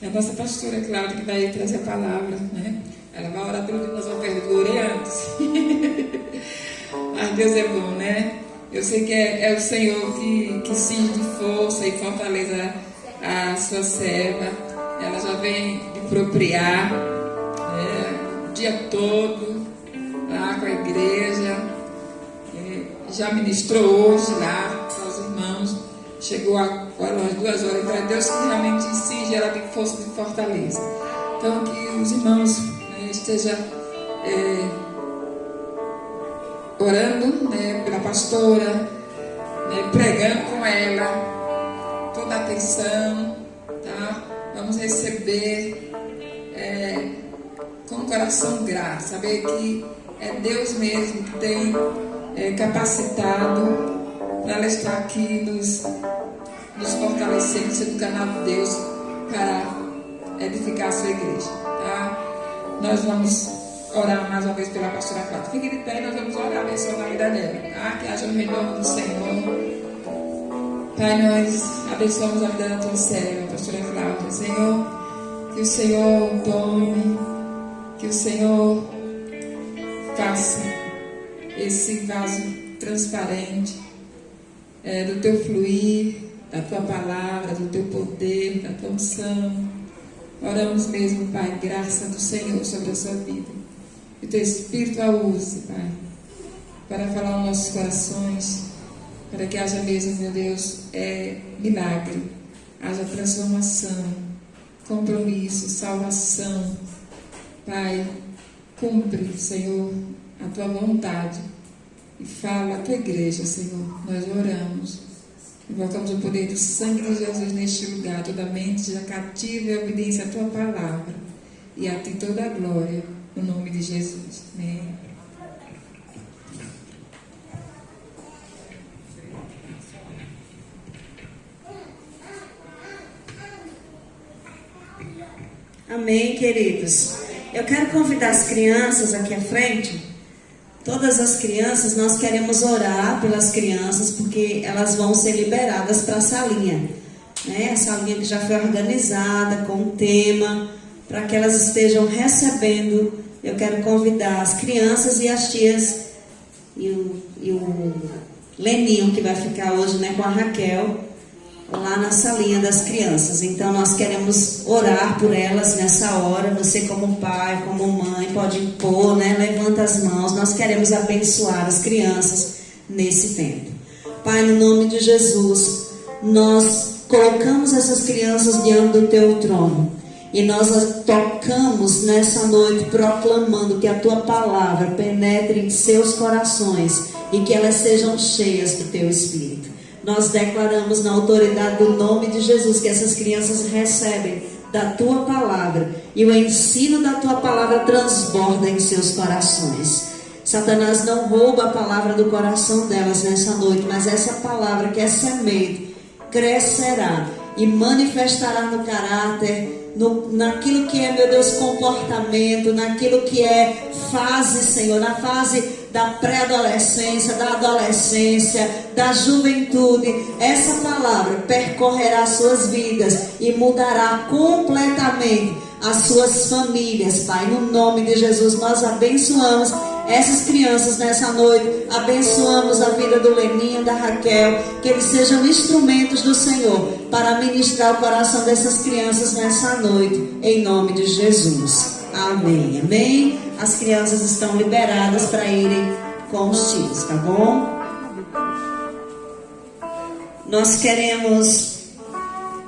É a nossa pastora Cláudia que vai trazer a palavra, né? Ela vai orar pelo que nós vamos perder glória antes. Mas Deus é bom, né? Eu sei que é o Senhor que cinge de força e fortaleza a sua serva. Ela já vem de propriar o dia todo lá com a igreja. Já ministrou hoje lá para os irmãos. Chegou agora às 2 horas. Então é Deus que realmente cinge ela de força e de fortaleza. Então que os irmãos estejam orando pela pastora, pregando com ela, toda a atenção, tá? Vamos receber com o coração grato, saber que é Deus mesmo que tem capacitado para ela estar aqui nos fortalecendo, sendo canal de Deus para edificar a sua igreja, tá? Nós vamos orar mais uma vez pela pastora Cláudia. Fique de pé, nós vamos orar, abençoando a vida dela, tá? Que haja o melhor do Senhor. Pai, nós abençoamos a vida da tua serva, pastora Cláudia. Senhor, que o Senhor tome, que o Senhor faça esse vaso transparente do teu fluir, da tua palavra, do teu poder, da tua unção. Oramos mesmo, Pai, graça do Senhor sobre a sua vida. Que o teu Espírito a use, Pai, para falar aos nossos corações, para que haja mesmo, meu Deus, milagre, haja transformação, compromisso, salvação. Pai, cumpre, Senhor, a tua vontade e fala a tua igreja, Senhor. Nós oramos, invocamos o poder do sangue de Jesus neste lugar. Toda mente já cativa e obediência à tua palavra, e a ti toda a glória, no nome de Jesus. Amém. Amém, queridos. Eu quero convidar as crianças aqui à frente. Todas as crianças, nós queremos orar pelas crianças, porque elas vão ser liberadas para a salinha, né? A salinha que já foi organizada com um tema, para que elas estejam recebendo. Eu quero convidar as crianças e as tias e o Leninho, que vai ficar hoje, né, com a Raquel, lá na salinha das crianças. Então nós queremos orar por elas nessa hora. Você como pai, como mãe, pode impor, né? Levanta as mãos. Nós queremos abençoar as crianças nesse tempo. Pai, no nome de Jesus, nós colocamos essas crianças diante do teu trono e nós as tocamos nessa noite proclamando que a tua palavra penetre em seus corações e que elas sejam cheias do teu Espírito. Nós declaramos na autoridade do nome de Jesus que essas crianças recebem da tua palavra e o ensino da tua palavra transborda em seus corações. Satanás não rouba a palavra do coração delas nessa noite, mas essa palavra que é semente crescerá e manifestará no caráter, naquilo que é, meu Deus, comportamento, naquilo que é fase, Senhor, na fase da pré-adolescência, da adolescência, da juventude. Essa palavra percorrerá suas vidas e mudará completamente as suas famílias, Pai. No nome de Jesus, nós abençoamos essas crianças nessa noite, abençoamos a vida do Leninho, da Raquel, que eles sejam instrumentos do Senhor para ministrar o coração dessas crianças nessa noite, em nome de Jesus. Amém, amém. As crianças estão liberadas para irem com os tios, tá bom? Nós queremos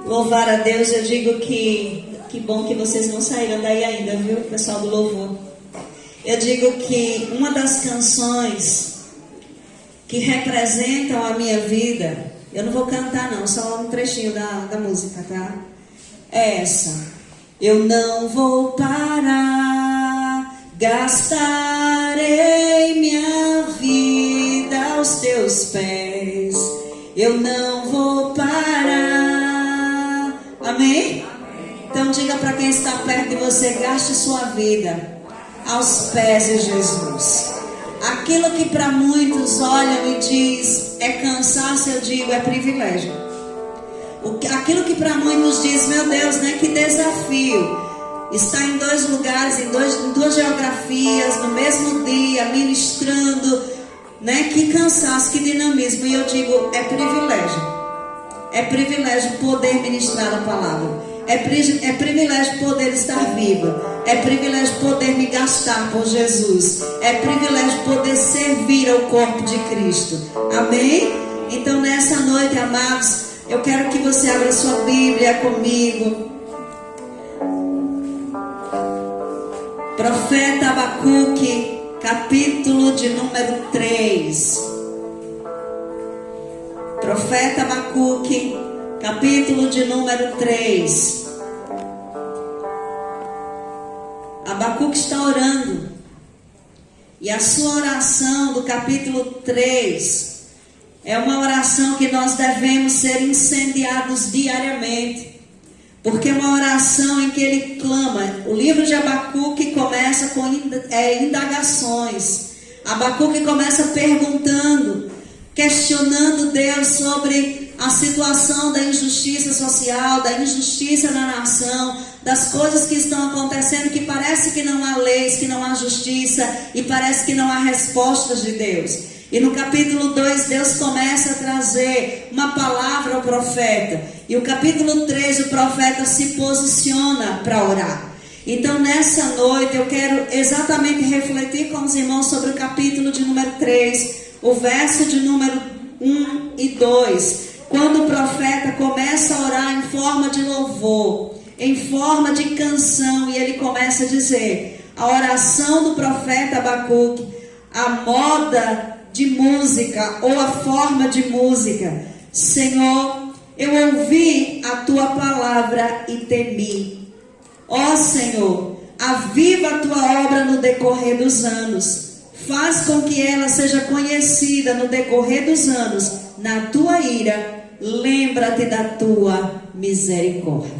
louvar a Deus. Eu digo que bom que vocês não saíram daí ainda, viu, pessoal do louvor. Eu digo que uma das canções que representam a minha vida, eu não vou cantar não, só um trechinho da música, tá? É essa. Eu não vou parar, gastarei minha vida aos teus pés. Eu não vou parar. Amém? Então diga para quem está perto de você, gaste sua vida aos pés de Jesus. Aquilo que para muitos olham e diz é cansaço, eu digo é privilégio. Aquilo que para muitos diz, meu Deus, né, que desafio. Está em 2 lugares, em 2 geografias, no mesmo dia, ministrando, né? Que cansaço, que dinamismo. E eu digo, é privilégio. É privilégio poder ministrar a palavra. É privilégio poder estar viva. É privilégio poder me gastar por Jesus. É privilégio poder servir ao corpo de Cristo. Amém? Então nessa noite, amados, eu quero que você abra sua Bíblia comigo. Profeta Abacuque, capítulo de número 3. Profeta Abacuque, capítulo de número 3. Abacuque está orando. E a sua oração do capítulo 3 é uma oração que nós devemos ser incendiados diariamente. Porque é uma oração em que ele clama. O livro de Abacuque começa com indagações. Abacuque começa perguntando, questionando Deus sobre a situação da injustiça social, da injustiça na nação, das coisas que estão acontecendo, que parece que não há leis, que não há justiça, e parece que não há respostas de Deus. E no capítulo 2, Deus começa a trazer uma palavra ao profeta. E o capítulo 3, o profeta se posiciona para orar. Então nessa noite eu quero exatamente refletir com os irmãos sobre o capítulo de número 3, o verso de número 1 e 2. Quando o profeta começa a orar em forma de louvor, em forma de canção, e ele começa a dizer, a oração do profeta Abacuque, a moda de música ou a forma de música. Senhor, eu ouvi a tua palavra e temi. Ó Senhor, aviva a tua obra no decorrer dos anos. Faz com que ela seja conhecida no decorrer dos anos. Na tua ira, lembra-te da tua misericórdia.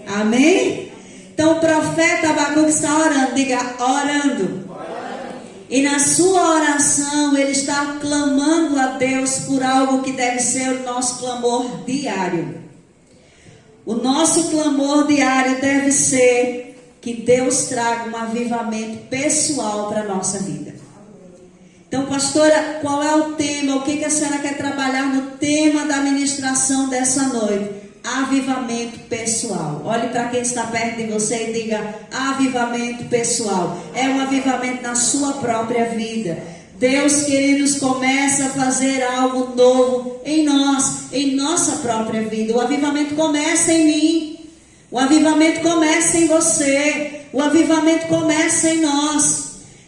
Amém? Amém? Então o profeta Abacuque está orando. Diga, orando. E na sua oração ele está clamando a Deus por algo que deve ser o nosso clamor diário. O nosso clamor diário deve ser que Deus traga um avivamento pessoal para a nossa vida. Então, pastora, qual é o tema? O que a senhora quer trabalhar no tema da ministração dessa noite? Avivamento pessoal. Olhe para quem está perto de você e diga, avivamento pessoal. É um avivamento na sua própria vida. Deus, queridos, começa a fazer algo novo em nós, em nossa própria vida. O avivamento começa em mim. O avivamento começa em você. O avivamento começa em nós.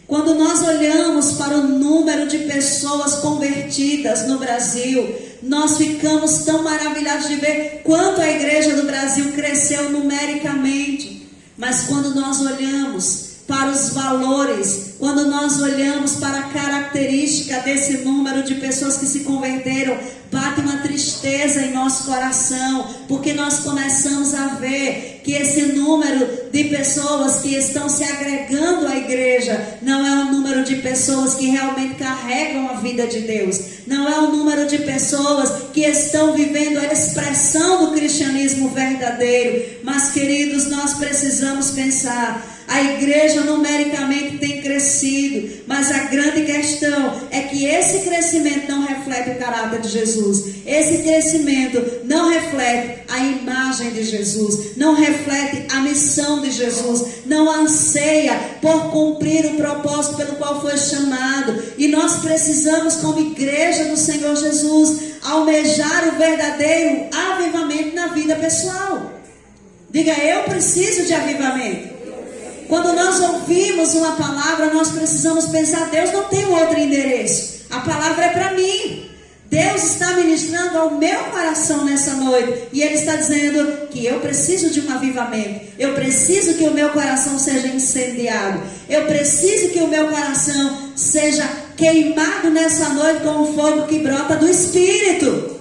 Quando nós olhamos para o número de pessoas convertidas no Brasil, nós ficamos tão maravilhados de ver quanto a igreja do Brasil cresceu numericamente. Mas quando nós olhamos para os valores, quando nós olhamos para a característica desse número de pessoas que se converteram, bate uma tristeza em nosso coração, porque nós começamos a ver que esse número de pessoas que estão se agregando à igreja não é um número de pessoas que realmente carregam a vida de Deus, não é um número de pessoas que estão vivendo a expressão do cristianismo verdadeiro. Mas, queridos, nós precisamos pensar, a igreja numericamente tem crescido, mas a grande questão é que esse crescimento não reflete o caráter de Jesus. Esse crescimento não reflete a imagem de Jesus, não reflete a missão de Jesus, não anseia por cumprir o propósito pelo qual foi chamado. E nós precisamos, como igreja do Senhor Jesus, almejar o verdadeiro avivamento na vida pessoal. Diga, eu preciso de avivamento. Quando nós ouvimos uma palavra, nós precisamos pensar, Deus não tem outro endereço. A palavra é para mim. Deus está ministrando ao meu coração nessa noite. E Ele está dizendo que eu preciso de um avivamento. Eu preciso que o meu coração seja incendiado. Eu preciso que o meu coração seja queimado nessa noite com o fogo que brota do Espírito.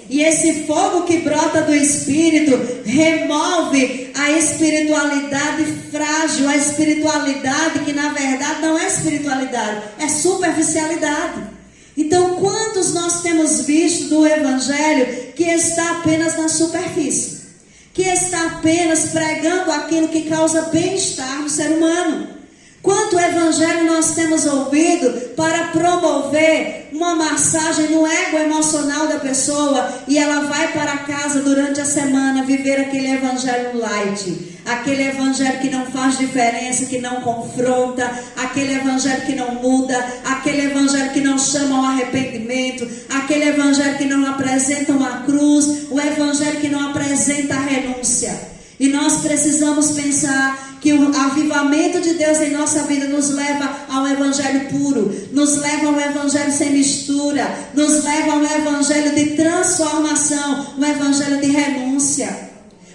E esse fogo que brota do Espírito remove a espiritualidade frágil, a espiritualidade que na verdade não é espiritualidade, é superficialidade. Então, quantos nós temos visto Cristo, do Evangelho, que está apenas na superfície, que está apenas pregando aquilo que causa bem-estar no ser humano. Quanto Evangelho nós temos ouvido para promover uma massagem no ego emocional da pessoa, e ela vai para casa durante a semana viver aquele Evangelho light, aquele Evangelho que não faz diferença, que não confronta, aquele Evangelho que não muda, aquele Evangelho que não chama ao arrependimento, aquele Evangelho que não apresenta uma cruz, o Evangelho que não apresenta a renúncia. E nós precisamos pensar que o avivamento de Deus em nossa vida nos leva ao Evangelho puro, nos leva ao Evangelho sem mistura, nos leva ao Evangelho de transformação, um Evangelho de renúncia,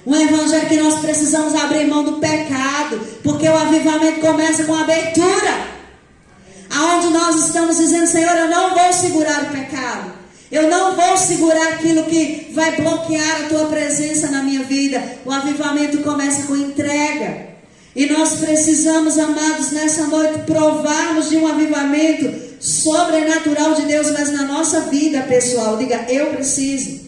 um Evangelho que nós precisamos abrir mão do pecado, porque o avivamento começa com abertura, aonde nós estamos dizendo: Senhor, eu não vou segurar o pecado, eu não vou segurar aquilo que vai bloquear a tua presença na minha vida. O avivamento começa com entrega. E nós precisamos, amados, nessa noite provarmos de um avivamento sobrenatural de Deus, mas na nossa vida pessoal. Diga: eu preciso.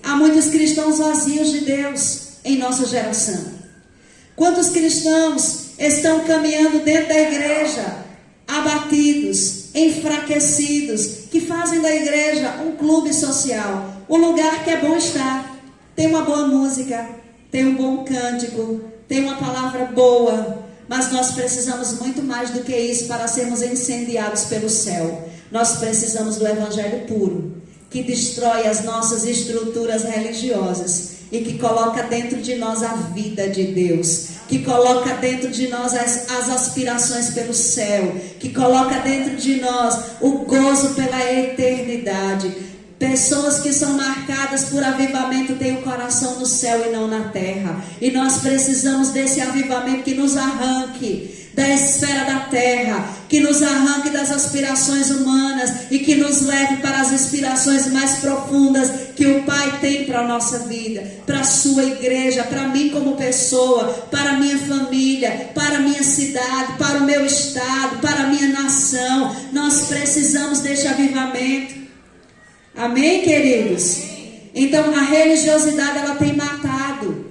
Há muitos cristãos vazios de Deus em nossa geração. Quantos cristãos estão caminhando dentro da igreja abatidos, enfraquecidos, que fazem da igreja um clube social, um lugar que é bom estar, tem uma boa música, tem um bom cântico, tem uma palavra boa, mas nós precisamos muito mais do que isso para sermos incendiados pelo céu. Nós precisamos do Evangelho puro, que destrói as nossas estruturas religiosas e que coloca dentro de nós a vida de Deus, que coloca dentro de nós as aspirações pelo céu, que coloca dentro de nós o gozo pela eternidade. Pessoas que são marcadas por avivamento têm o coração no céu e não na terra. E nós precisamos desse avivamento que nos arranque da esfera da terra, que nos arranque das aspirações humanas e que nos leve para as inspirações mais profundas que o Pai tem para a nossa vida, para a sua igreja, para mim como pessoa, para a minha família, para a minha cidade, para o meu estado, para a minha nação. Nós precisamos deste avivamento. Amém, queridos? Então a religiosidade, ela tem matado.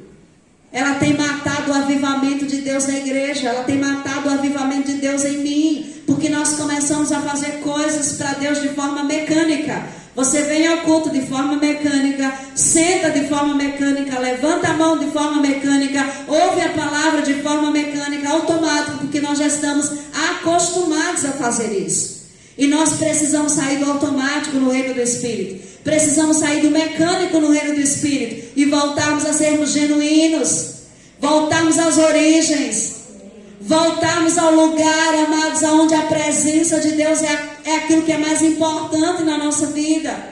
Ela tem matado o avivamento de Deus na igreja. Ela tem matado o avivamento de Deus em mim. Porque nós começamos a fazer coisas para Deus de forma mecânica. Você vem ao culto de forma mecânica, senta de forma mecânica, levanta a mão de forma mecânica, ouve a palavra de forma mecânica, automático, porque nós já estamos acostumados a fazer isso. E nós precisamos sair do automático no reino do Espírito. Precisamos sair do mecânico no reino do Espírito e voltarmos a sermos genuínos, voltarmos às origens, voltarmos ao lugar, amados, onde a presença de Deus é aquilo que é mais importante na nossa vida.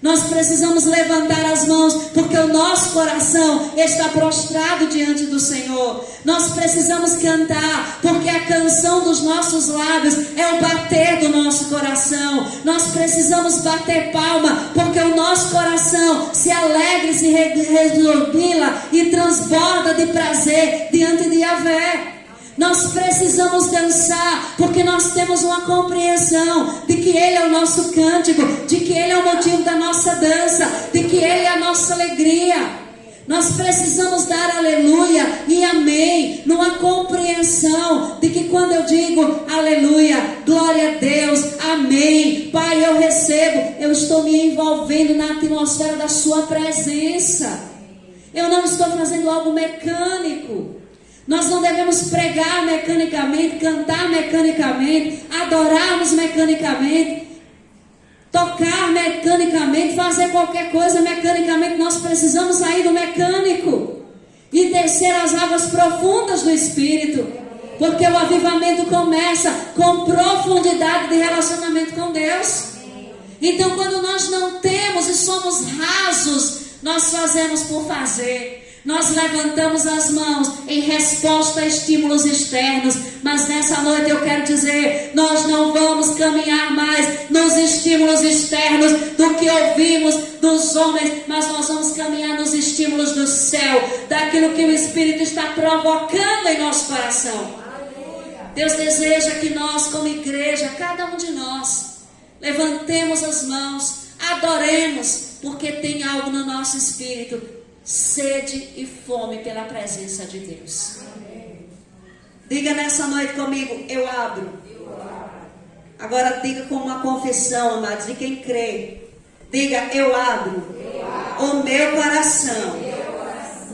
Nós precisamos levantar as mãos, porque o nosso coração está prostrado diante do Senhor. Nós precisamos cantar, porque a canção dos nossos lábios é o bater do nosso coração. Nós precisamos bater palma, porque o nosso coração se alegra, se rejubila e transborda de prazer diante de Yahvé. Nós precisamos dançar, porque nós temos uma compreensão de que Ele é o nosso cântico, de que Ele é o motivo da nossa dança, de que Ele é a nossa alegria. Nós precisamos dar aleluia e amém, numa compreensão de que quando eu digo aleluia, glória a Deus, amém, Pai, eu recebo, eu estou me envolvendo na atmosfera da sua presença. Eu não estou fazendo algo mecânico. Nós não devemos pregar mecanicamente, cantar mecanicamente, adorarmos mecanicamente, tocar mecanicamente, fazer qualquer coisa mecanicamente. Nós precisamos sair do mecânico e descer as águas profundas do Espírito, porque o avivamento começa com profundidade de relacionamento com Deus. Então, quando nós não temos e somos rasos, nós fazemos por fazer. Nós levantamos as mãos em resposta a estímulos externos, mas nessa noite eu quero dizer, nós não vamos caminhar mais nos estímulos externos do que ouvimos dos homens, mas nós vamos caminhar nos estímulos do céu, daquilo que o Espírito está provocando em nosso coração. Deus deseja que nós, como igreja, cada um de nós, levantemos as mãos, adoremos, porque tem algo no nosso espírito, sede e fome pela presença de Deus. Diga nessa noite comigo, eu abro. Agora diga com uma confissão, amados, de quem crê. Diga, eu abro o meu coração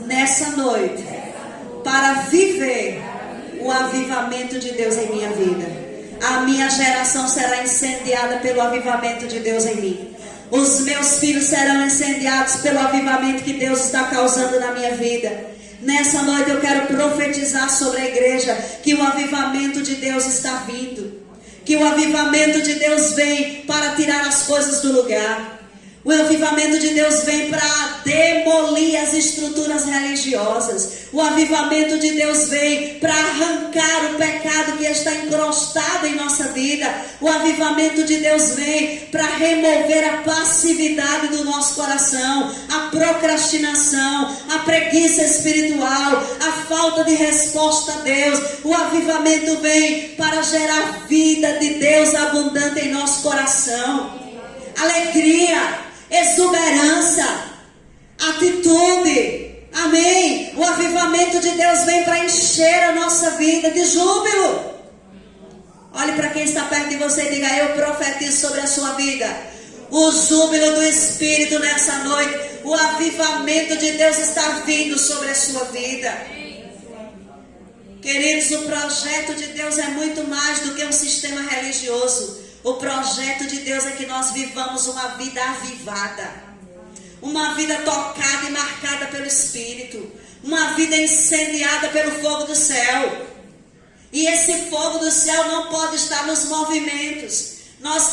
nessa noite para viver o avivamento de Deus em minha vida. A minha geração será incendiada pelo avivamento de Deus em mim. Os meus filhos serão incendiados pelo avivamento que Deus está causando na minha vida. Nessa noite eu quero profetizar sobre a igreja que o avivamento de Deus está vindo. Que o avivamento de Deus vem para tirar as coisas do lugar. O avivamento de Deus vem para demolir as estruturas religiosas. O avivamento de Deus vem para arrancar o pecado que está encrostado em nossa vida. O avivamento de Deus vem para remover a passividade do nosso coração, a procrastinação, a preguiça espiritual, a falta de resposta a Deus. O avivamento vem para gerar vida de Deus abundante em nosso coração. Alegria, exuberância, atitude, amém. O avivamento de Deus vem para encher a nossa vida de júbilo. Olhe para quem está perto de você e diga, eu profetizo sobre a sua vida o júbilo do Espírito nessa noite. O avivamento de Deus está vindo sobre a sua vida. Queridos, o projeto de Deus é muito mais do que um sistema religioso. O projeto de Deus é que nós vivamos uma vida avivada, uma vida tocada e marcada pelo Espírito, uma vida incendiada pelo fogo do céu. E esse fogo do céu não pode estar nos movimentos. Nós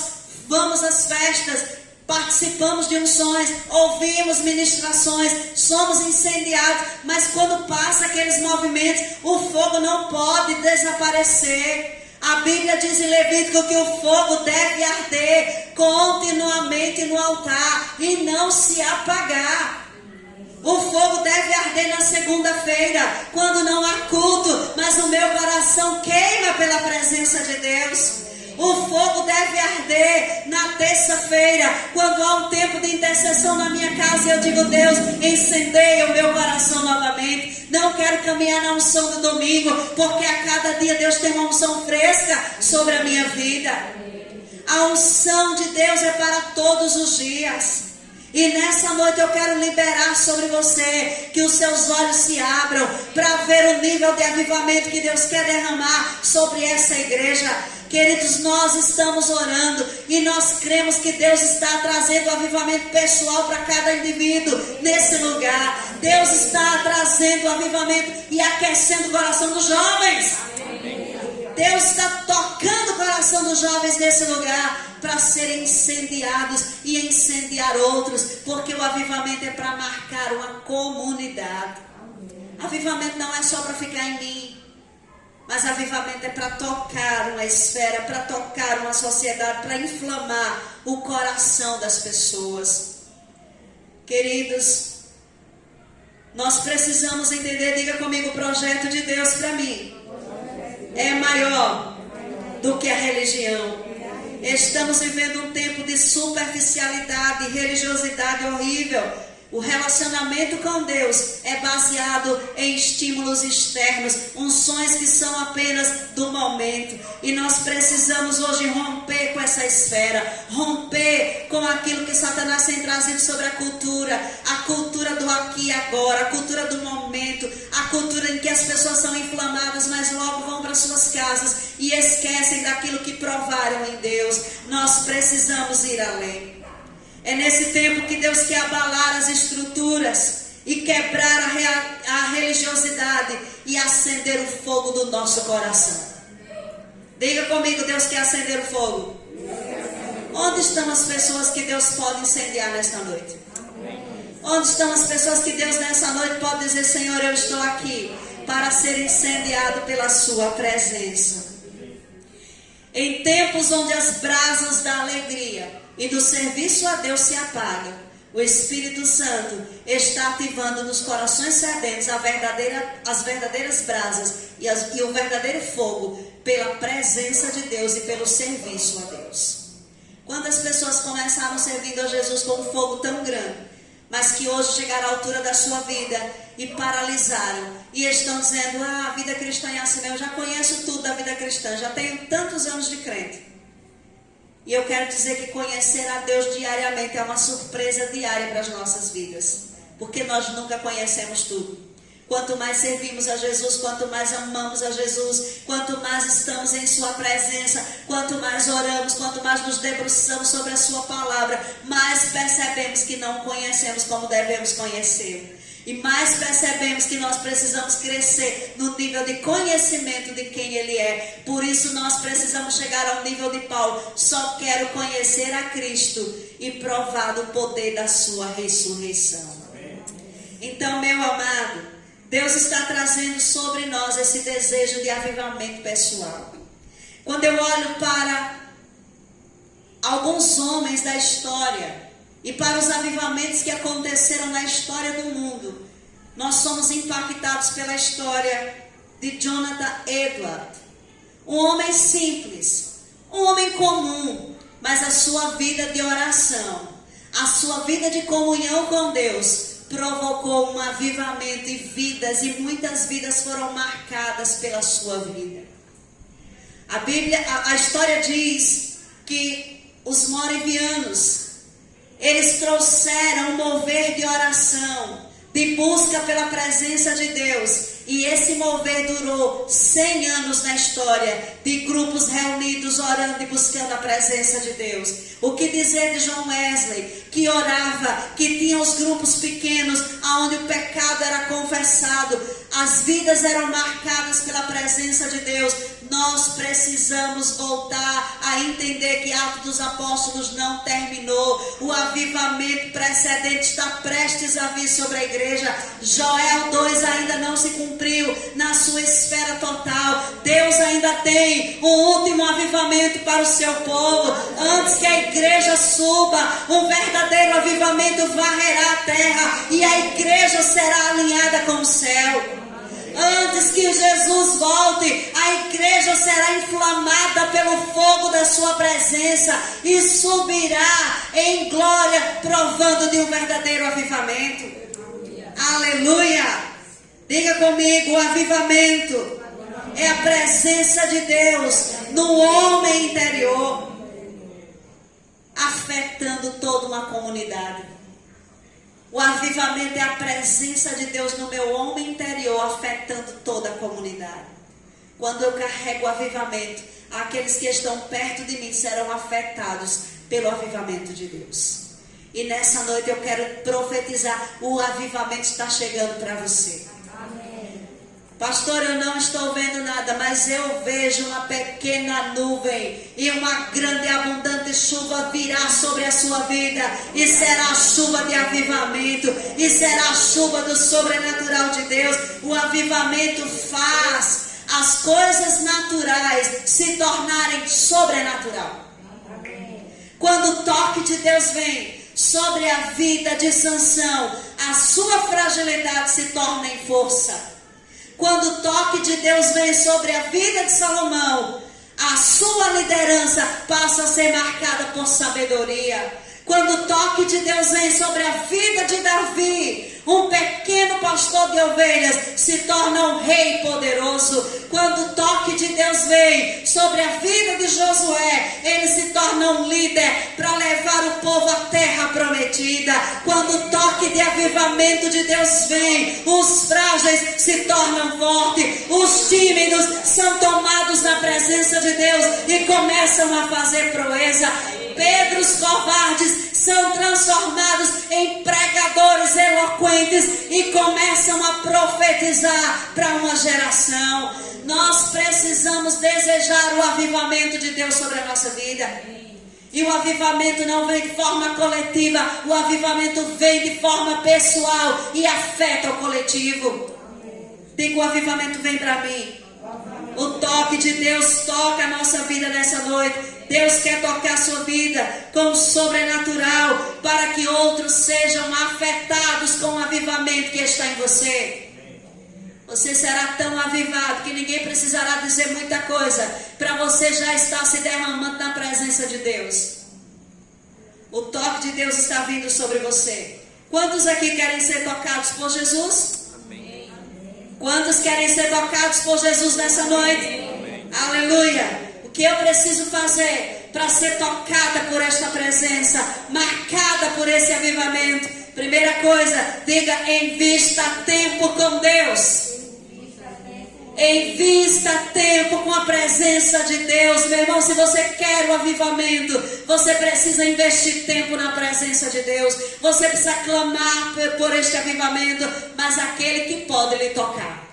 vamos às festas, participamos de unções, ouvimos ministrações, somos incendiados, mas quando passa aqueles movimentos, o fogo não pode desaparecer. A Bíblia diz em Levítico que o fogo deve arder continuamente no altar e não se apagar. O fogo deve arder na segunda-feira, quando não há culto, mas o meu coração queima pela presença de Deus. O fogo deve arder na terça-feira, quando há um tempo de intercessão na minha casa e eu digo, Deus, incendeia o meu coração novamente. Não quero caminhar na unção do domingo, porque a cada dia Deus tem uma unção fresca sobre a minha vida. A unção de Deus é para todos os dias. E nessa noite eu quero liberar sobre você, que os seus olhos se abram para ver o nível de avivamento que Deus quer derramar sobre essa igreja. Queridos, nós estamos orando e nós cremos que Deus está trazendo avivamento pessoal para cada indivíduo nesse lugar. Deus está trazendo avivamento e aquecendo o coração dos jovens. Deus está tocando o coração dos jovens nesse lugar para serem incendiados e incendiar outros, porque o avivamento é para marcar uma comunidade. Avivamento não é só para ficar em mim, mas avivamento é para tocar uma esfera, para tocar uma sociedade, para inflamar o coração das pessoas. Queridos, nós precisamos entender, diga comigo, o projeto de Deus para mim é maior do que a religião. Estamos vivendo um tempo de superficialidade, religiosidade horrível. O relacionamento com Deus é baseado em estímulos externos, unções que são apenas do momento. E nós precisamos hoje romper com essa esfera, romper com aquilo que Satanás tem trazido sobre a cultura do aqui e agora, a cultura do momento, a cultura em que as pessoas são inflamadas, mas logo vão para suas casas e esquecem daquilo que provaram em Deus. Nós precisamos ir além. É nesse tempo que Deus quer abalar as estruturas e quebrar a religiosidade e acender o fogo do nosso coração. Diga comigo, Deus quer acender o fogo. Onde estão as pessoas que Deus pode incendiar nesta noite? Onde estão as pessoas que Deus nessa noite pode dizer, Senhor, eu estou aqui para ser incendiado pela sua presença. Em tempos onde as brasas da alegria e do serviço a Deus se apagam, o Espírito Santo está ativando nos corações sedentos as verdadeiras brasas e o verdadeiro fogo pela presença de Deus e pelo serviço a Deus. Quantas pessoas começaram servindo a Jesus com um fogo tão grande, mas que hoje chegaram à altura da sua vida e paralisaram, e estão dizendo, a vida cristã é assim mesmo, eu já conheço tudo da vida cristã, já tenho tantos anos de crente. E eu quero dizer que conhecer a Deus diariamente é uma surpresa diária para as nossas vidas, porque nós nunca conhecemos tudo. Quanto mais servimos a Jesus, quanto mais amamos a Jesus, quanto mais estamos em sua presença, quanto mais oramos, quanto mais nos debruçamos sobre a sua palavra, mais percebemos que não conhecemos como devemos conhecer. E mais percebemos que nós precisamos crescer no nível de conhecimento de quem Ele é. Por isso nós precisamos chegar ao nível de Paulo. Só quero conhecer a Cristo e provar do poder da sua ressurreição. Então, meu amado, Deus está trazendo sobre nós esse desejo de avivamento pessoal. Quando eu olho para alguns homens da história e para os avivamentos que aconteceram na história do mundo, nós somos impactados pela história de Jonathan Edwards. Um homem simples, um homem comum, mas a sua vida de oração, a sua vida de comunhão com Deus provocou um avivamento e muitas vidas foram marcadas pela sua vida. A história diz que os moravianos, eles trouxeram um mover de oração, de busca pela presença de Deus. E esse mover durou 100 anos na história, de grupos reunidos, orando e buscando a presença de Deus. O que dizer de John Wesley, que orava, que tinha os grupos pequenos, onde o pecado era confessado, as vidas eram marcadas pela presença de Deus. Nós precisamos voltar a entender que Atos dos Apóstolos não terminou. O avivamento precedente está prestes a vir sobre a igreja. Joel 2 ainda não se cumpriu na sua esfera total. Deus ainda tem um último avivamento para o seu povo. Antes que a igreja suba, um verdadeiro avivamento varrerá a terra e a igreja será alinhada com o céu. Antes que Jesus volte, a igreja será inflamada pelo fogo da sua presença e subirá em glória, provando de um verdadeiro avivamento. Aleluia! Diga comigo, o avivamento é a presença de Deus no homem interior, afetando toda uma comunidade. O avivamento é a presença de Deus no meu homem interior, afetando toda a comunidade. Quando eu carrego o avivamento, aqueles que estão perto de mim serão afetados pelo avivamento de Deus. E nessa noite eu quero profetizar, o avivamento está chegando para você. Pastor, eu não estou vendo nada, mas eu vejo uma pequena nuvem e uma grande e abundante chuva virá sobre a sua vida, e será a chuva de avivamento, e será a chuva do sobrenatural de Deus. O avivamento faz as coisas naturais se tornarem sobrenatural. Quando o toque de Deus vem sobre a vida de Sansão, a sua fragilidade se torna em força. Quando o toque de Deus vem sobre a vida de Salomão, a sua liderança passa a ser marcada por sabedoria. Quando o toque de Deus vem sobre a vida de Davi, um pequeno pastor de ovelhas se torna um rei poderoso. Quando o toque de Deus vem sobre a vida de Josué, ele se torna um líder para levar o povo à terra prometida. Quando o toque de avivamento de Deus vem, os frágeis se tornam fortes, os tímidos são tomados na presença de Deus e começam a fazer proeza. Pedros covardes são transformados em pregadores eloquentes e começam a profetizar para uma geração. Nós precisamos desejar o avivamento de Deus sobre a nossa vida. E o avivamento não vem de forma coletiva, o avivamento vem de forma pessoal e afeta o coletivo. Diga, o avivamento vem para mim. O toque de Deus toca a nossa vida nessa noite. Deus quer tocar a sua vida com o sobrenatural, para que outros sejam afetados com o avivamento que está em você. Você será tão avivado que ninguém precisará dizer muita coisa, para você já estar se derramando na presença de Deus. O toque de Deus está vindo sobre você. Quantos aqui querem ser tocados por Jesus? Amém. Quantos querem ser tocados por Jesus nessa noite? Amém. Aleluia. O que eu preciso fazer para ser tocada por esta presença, marcada por esse avivamento? Primeira coisa, diga: invista tempo com Deus. Invista tempo com a presença de Deus. Meu irmão, se você quer o avivamento, você precisa investir tempo na presença de Deus. Você precisa clamar por este avivamento, mas aquele que pode lhe tocar.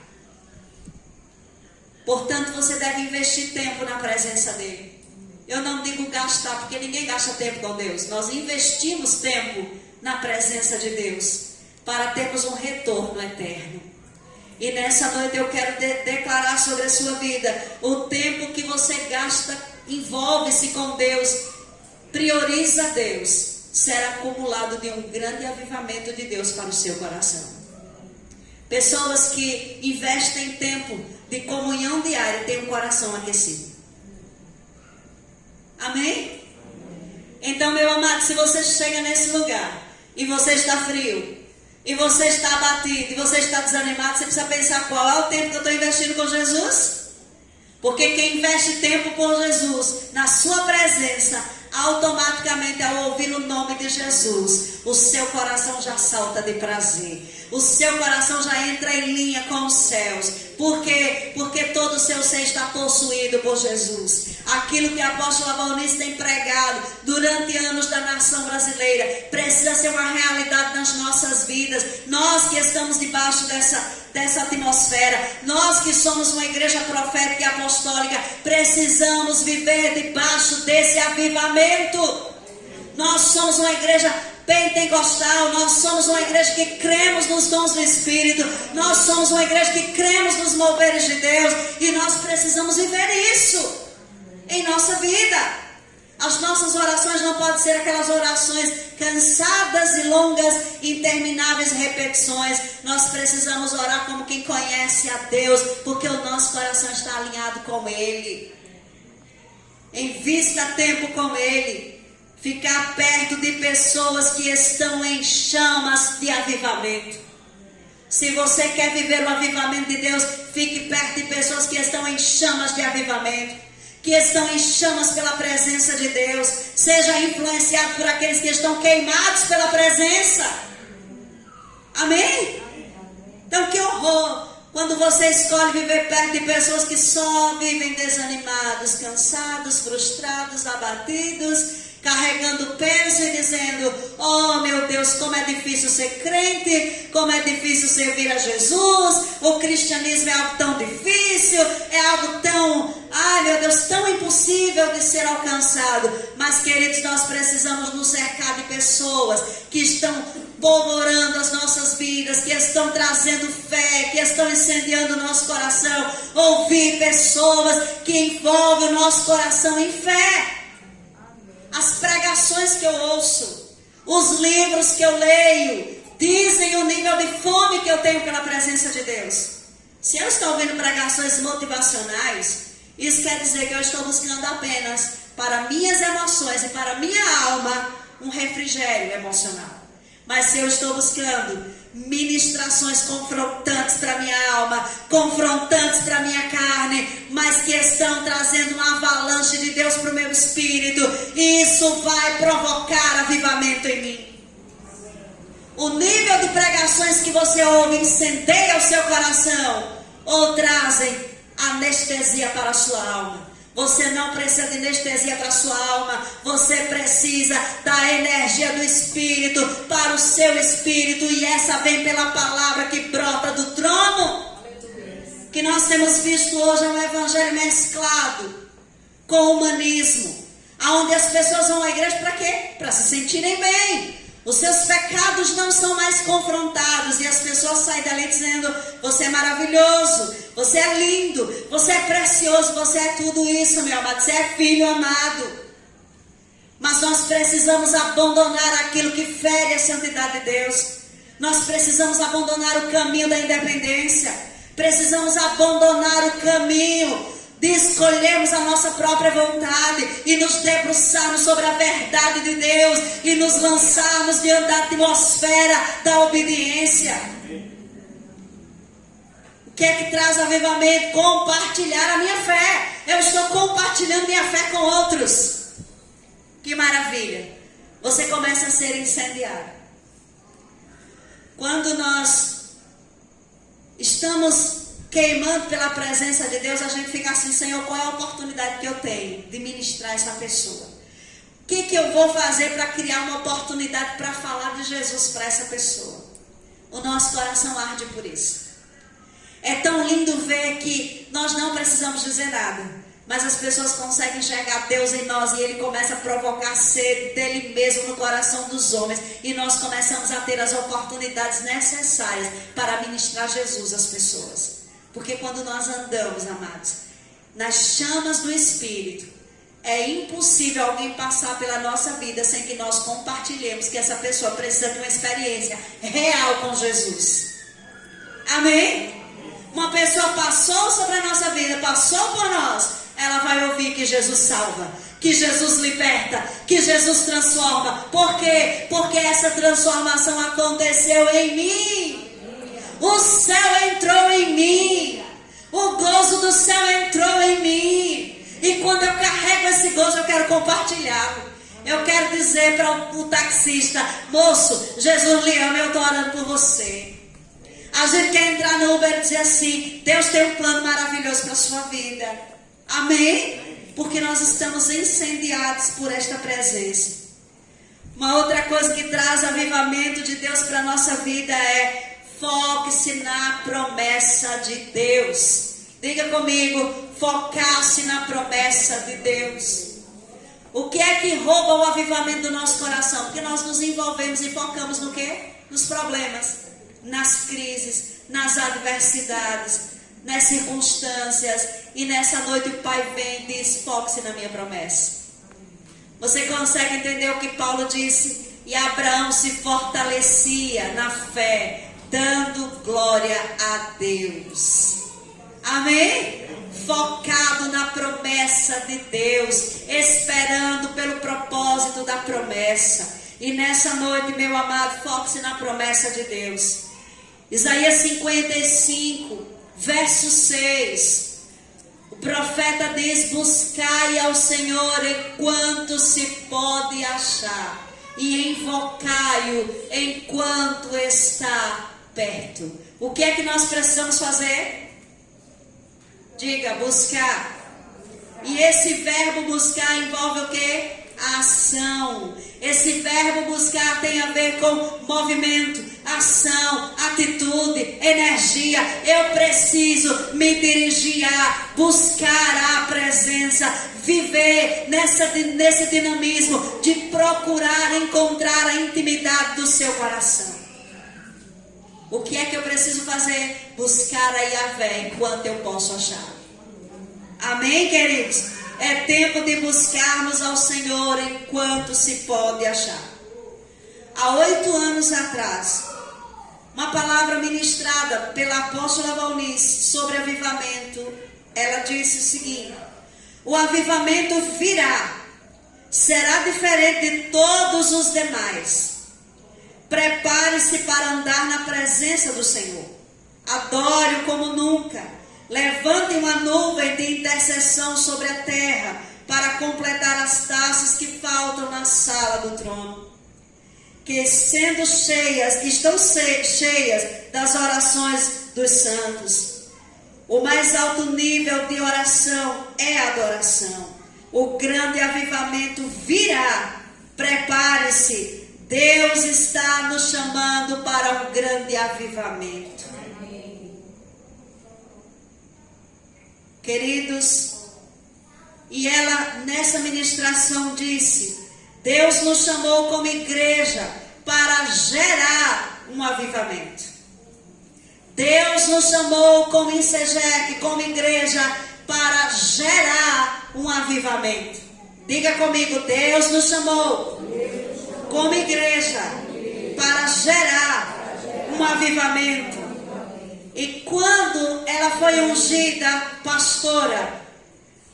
Portanto, você deve investir tempo na presença dele. Eu não digo gastar, porque ninguém gasta tempo com Deus. Nós investimos tempo na presença de Deus para termos um retorno eterno. E nessa noite eu quero declarar sobre a sua vida: o tempo que você gasta, envolve-se com Deus, prioriza Deus, será acumulado de um grande avivamento de Deus para o seu coração. Pessoas que investem tempo de comunhão diária têm um coração aquecido. Amém? Então, meu amado, se você chega nesse lugar e você está frio, e você está abatido, e você está desanimado, você precisa pensar: qual é o tempo que eu estou investindo com Jesus? Porque quem investe tempo com Jesus, na sua presença, automaticamente ao ouvir o nome de Jesus, o seu coração já salta de prazer. O seu coração já entra em linha com os céus. Por quê? Porque todo o seu ser está possuído por Jesus. Aquilo que a apóstola Valnice tem pregado durante anos da nação brasileira precisa ser uma realidade nas nossas vidas. Nós que estamos debaixo dessa atmosfera, nós que somos uma igreja profética e apostólica, precisamos viver debaixo desse avivamento. Nós somos uma igreja pentecostal, nós somos uma igreja que cremos nos dons do Espírito, nós somos uma igreja que cremos nos moveres de Deus, e nós precisamos viver isso em nossa vida. As nossas orações não podem ser aquelas orações cansadas e longas, intermináveis repetições. Nós precisamos orar como quem conhece a Deus, porque o nosso coração está alinhado com Ele. Invista tempo com Ele. Ficar perto de pessoas que estão em chamas de avivamento. Se você quer viver o avivamento de Deus, fique perto de pessoas que estão em chamas de avivamento, que estão em chamas pela presença de Deus. Seja influenciado por aqueles que estão queimados pela presença. Amém? Então, que horror quando você escolhe viver perto de pessoas que só vivem desanimados, cansados, frustrados, abatidos, carregando peso e dizendo: oh meu Deus, como é difícil ser crente, como é difícil servir a Jesus, o cristianismo é algo tão difícil, é algo tão, ai meu Deus, tão impossível de ser alcançado. Mas, queridos, nós precisamos nos cercar de pessoas que estão povorando as nossas vidas, que estão trazendo fé, que estão incendiando o nosso coração. Ouvir pessoas que envolvem o nosso coração em fé. As pregações que eu ouço, os livros que eu leio, dizem o nível de fome que eu tenho pela presença de Deus. Se eu estou ouvindo pregações motivacionais, isso quer dizer que eu estou buscando apenas para minhas emoções e para minha alma um refrigério emocional. Mas se eu estou buscando ministrações confrontantes para minha alma, confrontantes para minha carne, mas que estão trazendo uma avalanche de Deus para o meu espírito, isso vai provocar avivamento em mim. O nível de pregações que você ouve incendeia o seu coração ou trazem anestesia para a sua alma. Você não precisa de anestesia para a sua alma. Você precisa da energia do Espírito para o seu espírito. E essa vem pela palavra que brota do trono. Que nós temos visto hoje é um evangelho mesclado com o humanismo, onde as pessoas vão à igreja para quê? Para se sentirem bem. Os seus pecados não são mais confrontados e as pessoas saem dali dizendo: você é maravilhoso, você é lindo, você é precioso, você é tudo isso, meu amado, você é filho amado. Mas nós precisamos abandonar aquilo que fere a santidade de Deus. Nós precisamos abandonar o caminho da independência. Precisamos abandonar o caminho de escolhermos a nossa própria vontade e nos debruçarmos sobre a verdade de Deus e nos lançarmos diante da atmosfera da obediência. O que é que traz avivamento? Compartilhar a minha fé. Eu estou compartilhando minha fé com outros. Que maravilha! Você começa a ser incendiário. Quando nós estamos queimando pela presença de Deus, a gente fica assim: Senhor, qual é a oportunidade que eu tenho de ministrar essa pessoa? O que eu vou fazer para criar uma oportunidade para falar de Jesus para essa pessoa? O nosso coração arde por isso. É tão lindo ver que nós não precisamos dizer nada, mas as pessoas conseguem enxergar Deus em nós e Ele começa a provocar sede dele mesmo no coração dos homens. E nós começamos a ter as oportunidades necessárias para ministrar Jesus às pessoas. Porque quando nós andamos, amados, nas chamas do Espírito, é impossível alguém passar pela nossa vida sem que nós compartilhemos que essa pessoa precisa de uma experiência real com Jesus. Amém? Uma pessoa passou sobre a nossa vida, passou por nós, ela vai ouvir que Jesus salva, que Jesus liberta, que Jesus transforma. Por quê? Porque essa transformação aconteceu em mim. O céu entrou em mim. O gozo do céu entrou em mim. E quando eu carrego esse gozo, eu quero compartilhá-lo. Eu quero dizer para o taxista: moço, Jesus lhe ama, eu estou orando por você. A gente quer entrar no Uber e dizer assim: Deus tem um plano maravilhoso para a sua vida. Amém? Porque nós estamos incendiados por esta presença. Uma outra coisa que traz avivamento de Deus para a nossa vida é: foque-se na promessa de Deus. Diga comigo: focar-se na promessa de Deus. O que é que rouba o avivamento do nosso coração? Porque nós nos envolvemos e focamos no quê? Nos problemas, nas crises, nas adversidades, nas circunstâncias. E nessa noite o Pai vem e diz: foque-se na minha promessa. Você consegue entender o que Paulo disse? E Abraão se fortalecia na fé, dando glória a Deus. Amém? Focado na promessa de Deus, esperando pelo propósito da promessa. E nessa noite, meu amado, foque-se na promessa de Deus. Isaías 55, verso 6. O profeta diz: buscai ao Senhor enquanto se pode achar, e invocai-o enquanto está perto. O que é que nós precisamos fazer? Diga: buscar. E esse verbo buscar envolve o quê? A ação. Esse verbo buscar tem a ver com movimento, ação, atitude, energia. Eu preciso me dirigir a buscar a presença, viver nesse dinamismo de procurar encontrar a intimidade do seu coração. O que é que eu preciso fazer? Buscar a Yahvé enquanto eu posso achar. Amém, queridos? É tempo de buscarmos ao Senhor enquanto se pode achar. Há 8 anos atrás, uma palavra ministrada pela apóstola Valnice sobre avivamento, ela disse o seguinte: o avivamento virá, será diferente de todos os demais. Prepare-se para andar na presença do Senhor. Adore-o como nunca. Levante uma nuvem de intercessão sobre a terra para completar as taças que faltam na sala do trono. Que sendo cheias, estão cheias das orações dos santos. O mais alto nível de oração é a adoração. O grande avivamento virá. Prepare-se. Deus está nos chamando para um grande avivamento. Queridos, e ela nessa ministração disse: Deus nos chamou como igreja para gerar um avivamento. Deus nos chamou como ICGEC, como igreja, para gerar um avivamento. Diga comigo: Deus nos chamou como igreja para gerar um avivamento. E quando ela foi ungida pastora,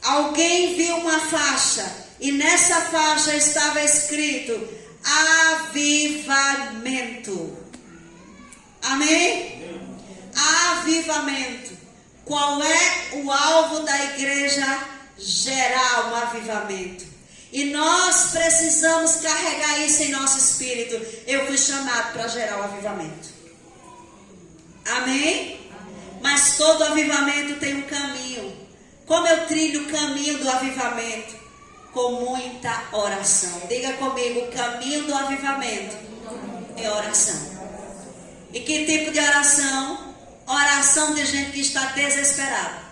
alguém viu uma faixa e nessa faixa estava escrito avivamento. Amém? Avivamento. Qual é o alvo da igreja? Gerar um avivamento. E nós precisamos carregar isso em nosso espírito. Eu fui chamado para gerar o avivamento. Amém? Mas todo avivamento tem um caminho. Como eu trilho o caminho do avivamento? Com muita oração. Diga comigo, o caminho do avivamento é oração. E que tipo de oração? Oração de gente que está desesperada.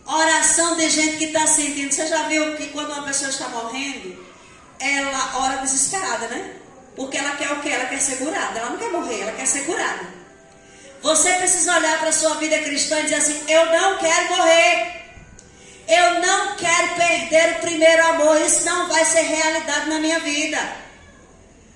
Oração de gente que está sentindo. Você já viu que quando uma pessoa está morrendo, ela ora desesperada, né? Porque ela quer o quê? Ela quer ser curada. Ela não quer morrer, ela quer ser curada. Você precisa olhar para a sua vida cristã e dizer assim: eu não quero morrer. Eu não quero perder o primeiro amor. Isso não vai ser realidade na minha vida.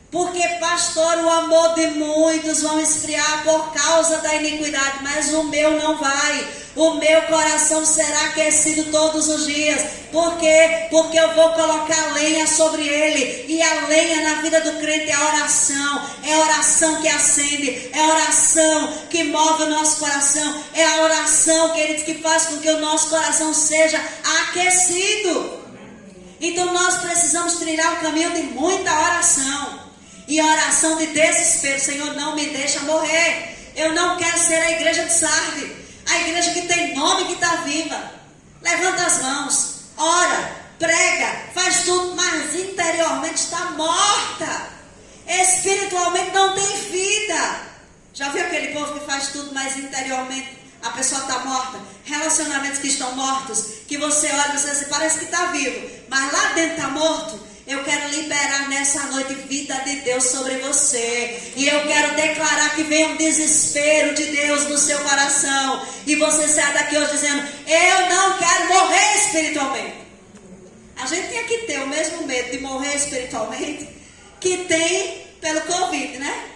Porque, pastor, o amor de muitos vão esfriar por causa da iniquidade, mas o meu não vai. O meu coração será aquecido todos os dias. Por quê? Porque eu vou colocar lenha sobre ele. E a lenha na vida do crente é a oração. É a oração que acende. É a oração que move o nosso coração. É a oração, queridos, que faz com que o nosso coração seja aquecido. Então nós precisamos trilhar o caminho de muita oração. E a oração de desespero: Senhor, não me deixa morrer. Eu não quero ser a igreja de Sardes, a igreja que tem nome, que está viva. Levanta as mãos, ora, prega, faz tudo, mas interiormente está morta. Espiritualmente não tem vida. Já viu aquele povo que faz tudo, mas interiormente a pessoa está morta? Relacionamentos que estão mortos, que você olha e você diz, parece que está vivo, mas lá dentro está morto. Eu quero liberar nessa noite vida de Deus sobre você. E eu quero declarar que vem um desespero de Deus no seu coração. E você sai daqui hoje dizendo: eu não quero morrer espiritualmente. A gente tem que ter o mesmo medo de morrer espiritualmente que tem pelo Covid, né?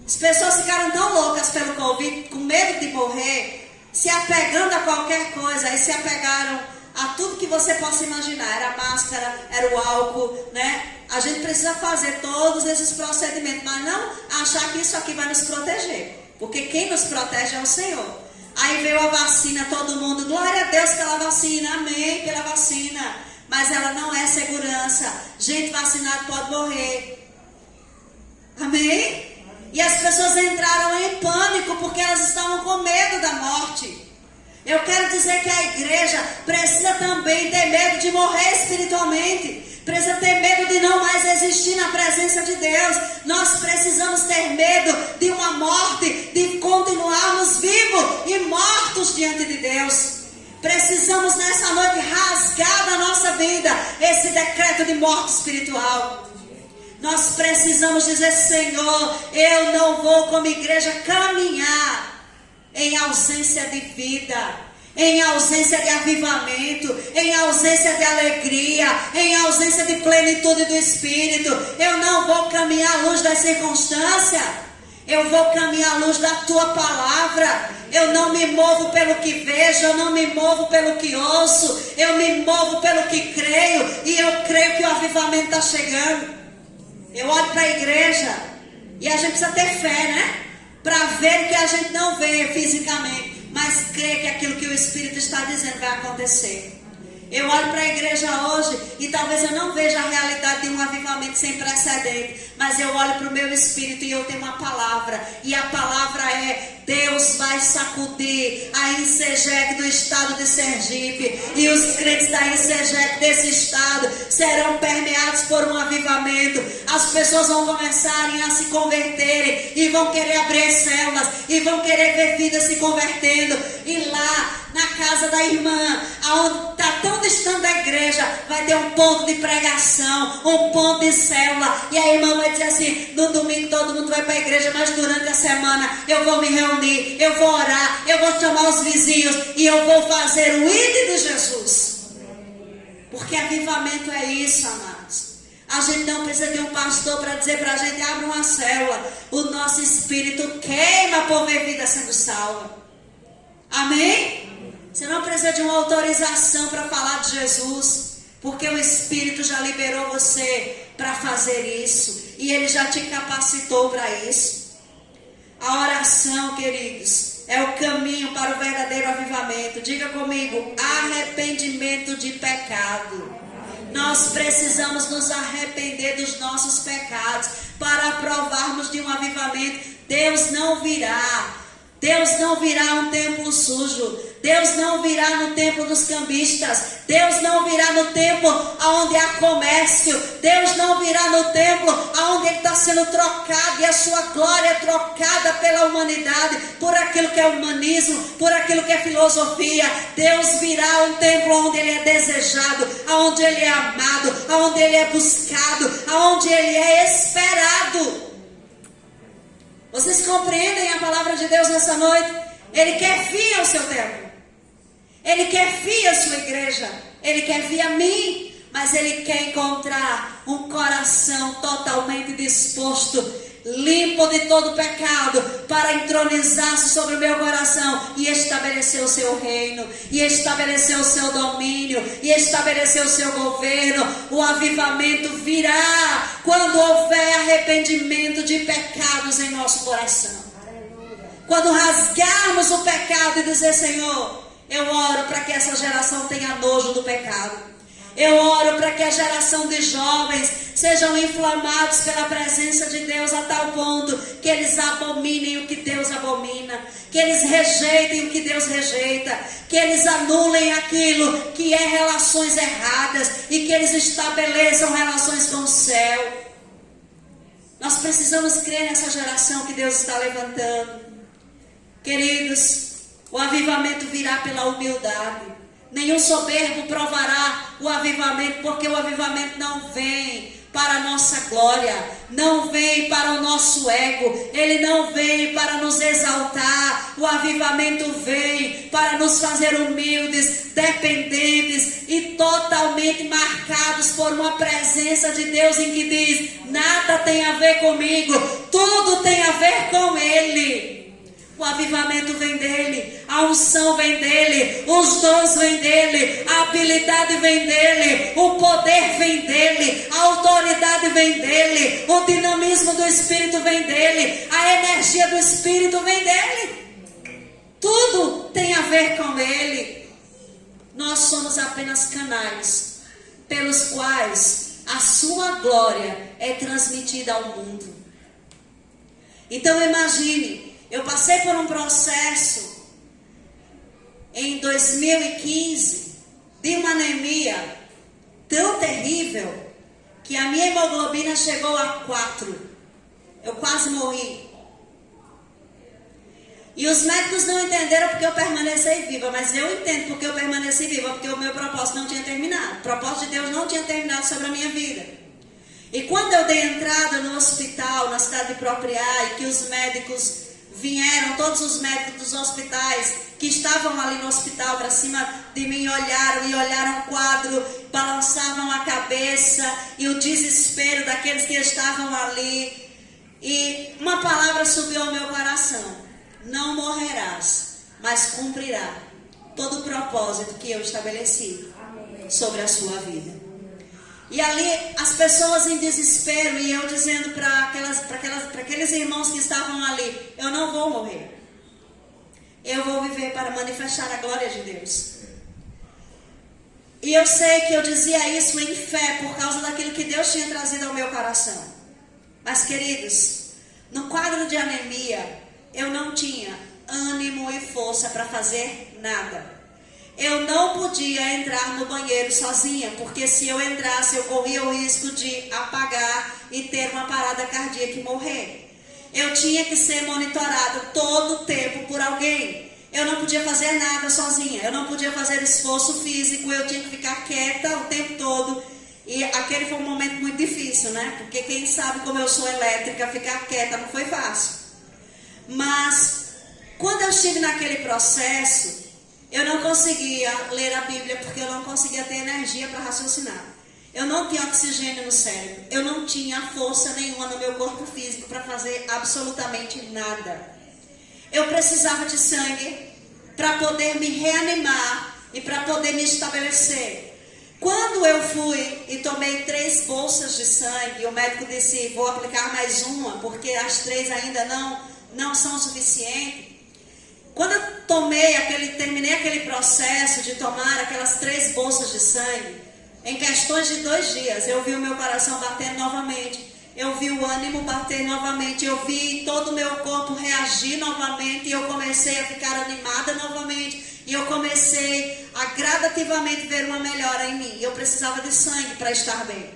As pessoas ficaram tão loucas pelo Covid, com medo de morrer, se apegando a qualquer coisa. Aí se apegaram a tudo que você possa imaginar. Era a máscara, era o álcool, né? A gente precisa fazer todos esses procedimentos, mas não achar que isso aqui vai nos proteger, porque quem nos protege é o Senhor. Aí veio a vacina, todo mundo, glória a Deus pela vacina, amém pela vacina, mas ela não é segurança. Gente vacinada pode morrer, amém? E as pessoas entraram em pânico porque elas estavam com medo da morte. Eu quero dizer que a igreja precisa também ter medo de morrer espiritualmente. Precisa ter medo de não mais existir na presença de Deus. Nós precisamos ter medo de uma morte, de continuarmos vivos e mortos diante de Deus. Precisamos nessa noite rasgar da nossa vida esse decreto de morte espiritual. Nós precisamos dizer: Senhor, eu não vou como igreja caminhar em ausência de vida, em ausência de avivamento, em ausência de alegria, em ausência de plenitude do Espírito. Eu não vou caminhar à luz das circunstâncias, eu vou caminhar à luz da Tua Palavra. Eu não me movo pelo que vejo, eu não me movo pelo que ouço, eu me movo pelo que creio, e eu creio que o avivamento está chegando. Eu olho para a igreja, e a gente precisa ter fé, né? Para ver o que a gente não vê fisicamente, mas crer que aquilo que o Espírito está dizendo vai acontecer. Eu olho para a igreja hoje e talvez eu não veja a realidade de um avivamento sem precedente, mas eu olho para o meu espírito e eu tenho uma palavra, e a palavra é: Deus vai sacudir a INSEGEC do estado de Sergipe, e os crentes da INSEGEC desse estado serão permeados por um avivamento. As pessoas vão começarem a se converterem e vão querer abrir as células e vão querer ver vidas se convertendo, e lá na casa da irmã, aonde está tão distante da igreja, vai ter um ponto de pregação, um ponto de célula, e a irmã vai dizer assim: no domingo todo mundo vai para a igreja, mas durante a semana eu vou me reunir, eu vou orar, eu vou chamar os vizinhos e eu vou fazer o ID de Jesus. Porque avivamento é isso, amados. A gente não precisa de um pastor para dizer para a gente: abre uma célula. O nosso espírito queima por ver vida sendo salva. Amém? Você não precisa de uma autorização para falar de Jesus, porque o Espírito já liberou você para fazer isso, e Ele já te capacitou para isso. A oração, queridos, é o caminho para o verdadeiro avivamento. Diga comigo, arrependimento de pecado. Nós precisamos nos arrepender dos nossos pecados para provarmos de um avivamento. Deus não virá um templo sujo. Deus não virá no templo dos cambistas. Deus não virá no templo onde há comércio. Deus não virá no templo onde Ele está sendo trocado e a sua glória é trocada pela humanidade, por aquilo que é humanismo, por aquilo que é filosofia. Deus virá um templo onde Ele é desejado, onde Ele é amado, onde Ele é buscado, onde Ele é esperado. Vocês compreendem a palavra de Deus nessa noite? Ele quer vir ao seu templo. Ele quer vir à sua igreja. Ele quer vir a mim. Mas Ele quer encontrar um coração totalmente disposto, limpo de todo pecado, para entronizar-se sobre o meu coração e estabelecer o seu reino, e estabelecer o seu domínio, e estabelecer o seu governo. O avivamento virá quando houver arrependimento de pecados em nosso coração. Quando rasgarmos o pecado e dizer: Senhor, eu oro para que essa geração tenha nojo do pecado. Eu oro para que a geração de jovens sejam inflamados pela presença de Deus a tal ponto que eles abominem o que Deus abomina, que eles rejeitem o que Deus rejeita, que eles anulem aquilo que é relações erradas e que eles estabeleçam relações com o céu. Nós precisamos crer nessa geração que Deus está levantando. Queridos, o avivamento virá pela humildade. Nenhum soberbo provará o avivamento, porque o avivamento não vem para a nossa glória, não vem para o nosso ego, ele não vem para nos exaltar. O avivamento vem para nos fazer humildes, dependentes e totalmente marcados por uma presença de Deus em que diz: nada tem a ver comigo, tudo tem a ver com Ele. O avivamento vem dele, a unção vem dele, os dons vêm dele, a habilidade vem dele, o poder vem dele, a autoridade vem dele, o dinamismo do Espírito vem dele, a energia do Espírito vem dele. Tudo tem a ver com ele. Nós somos apenas canais pelos quais a sua glória é transmitida ao mundo. Então imagine, eu passei por um processo em 2015 de uma anemia tão terrível que a minha hemoglobina chegou a 4. Eu quase morri. E os médicos não entenderam porque eu permaneci viva, mas eu entendo porque eu permaneci viva, porque o meu propósito não tinha terminado. O propósito de Deus não tinha terminado sobre a minha vida. E quando eu dei entrada no hospital, na cidade de Propriá, e que os médicos vieram, todos os médicos dos hospitais que estavam ali no hospital para cima de mim, olharam o quadro, balançavam a cabeça, e o desespero daqueles que estavam ali. E uma palavra subiu ao meu coração: não morrerás, mas cumprirá todo o propósito que eu estabeleci sobre a sua vida. E ali as pessoas em desespero, e eu dizendo para aqueles irmãos que estavam ali: eu não vou morrer, eu vou viver para manifestar a glória de Deus. E eu sei que eu dizia isso em fé por causa daquilo que Deus tinha trazido ao meu coração. Mas queridos, no quadro de anemia, eu não tinha ânimo e força para fazer nada. Eu não podia entrar no banheiro sozinha, porque se eu entrasse, eu corria o risco de apagar e ter uma parada cardíaca e morrer. Eu tinha que ser monitorada todo o tempo por alguém. Eu não podia fazer nada sozinha, eu não podia fazer esforço físico, eu tinha que ficar quieta o tempo todo. E aquele foi um momento muito difícil, né? Porque quem sabe como eu sou elétrica, ficar quieta não foi fácil. Mas quando eu estive naquele processo, eu não conseguia ler a Bíblia, porque eu não conseguia ter energia para raciocinar. Eu não tinha oxigênio no cérebro. Eu não tinha força nenhuma no meu corpo físico para fazer absolutamente nada. Eu precisava de sangue para poder me reanimar e para poder me estabelecer. Quando eu fui e tomei 3 bolsas de sangue, o médico disse, vou aplicar mais uma, porque as 3 ainda não são suficientes. Quando eu terminei aquele processo de tomar aquelas 3 bolsas de sangue, em questões de 2 dias, eu vi o meu coração batendo novamente. Eu vi o ânimo bater novamente, eu vi todo o meu corpo reagir novamente, e eu comecei a ficar animada novamente, e eu comecei a gradativamente ver uma melhora em mim. Eu precisava de sangue para estar bem.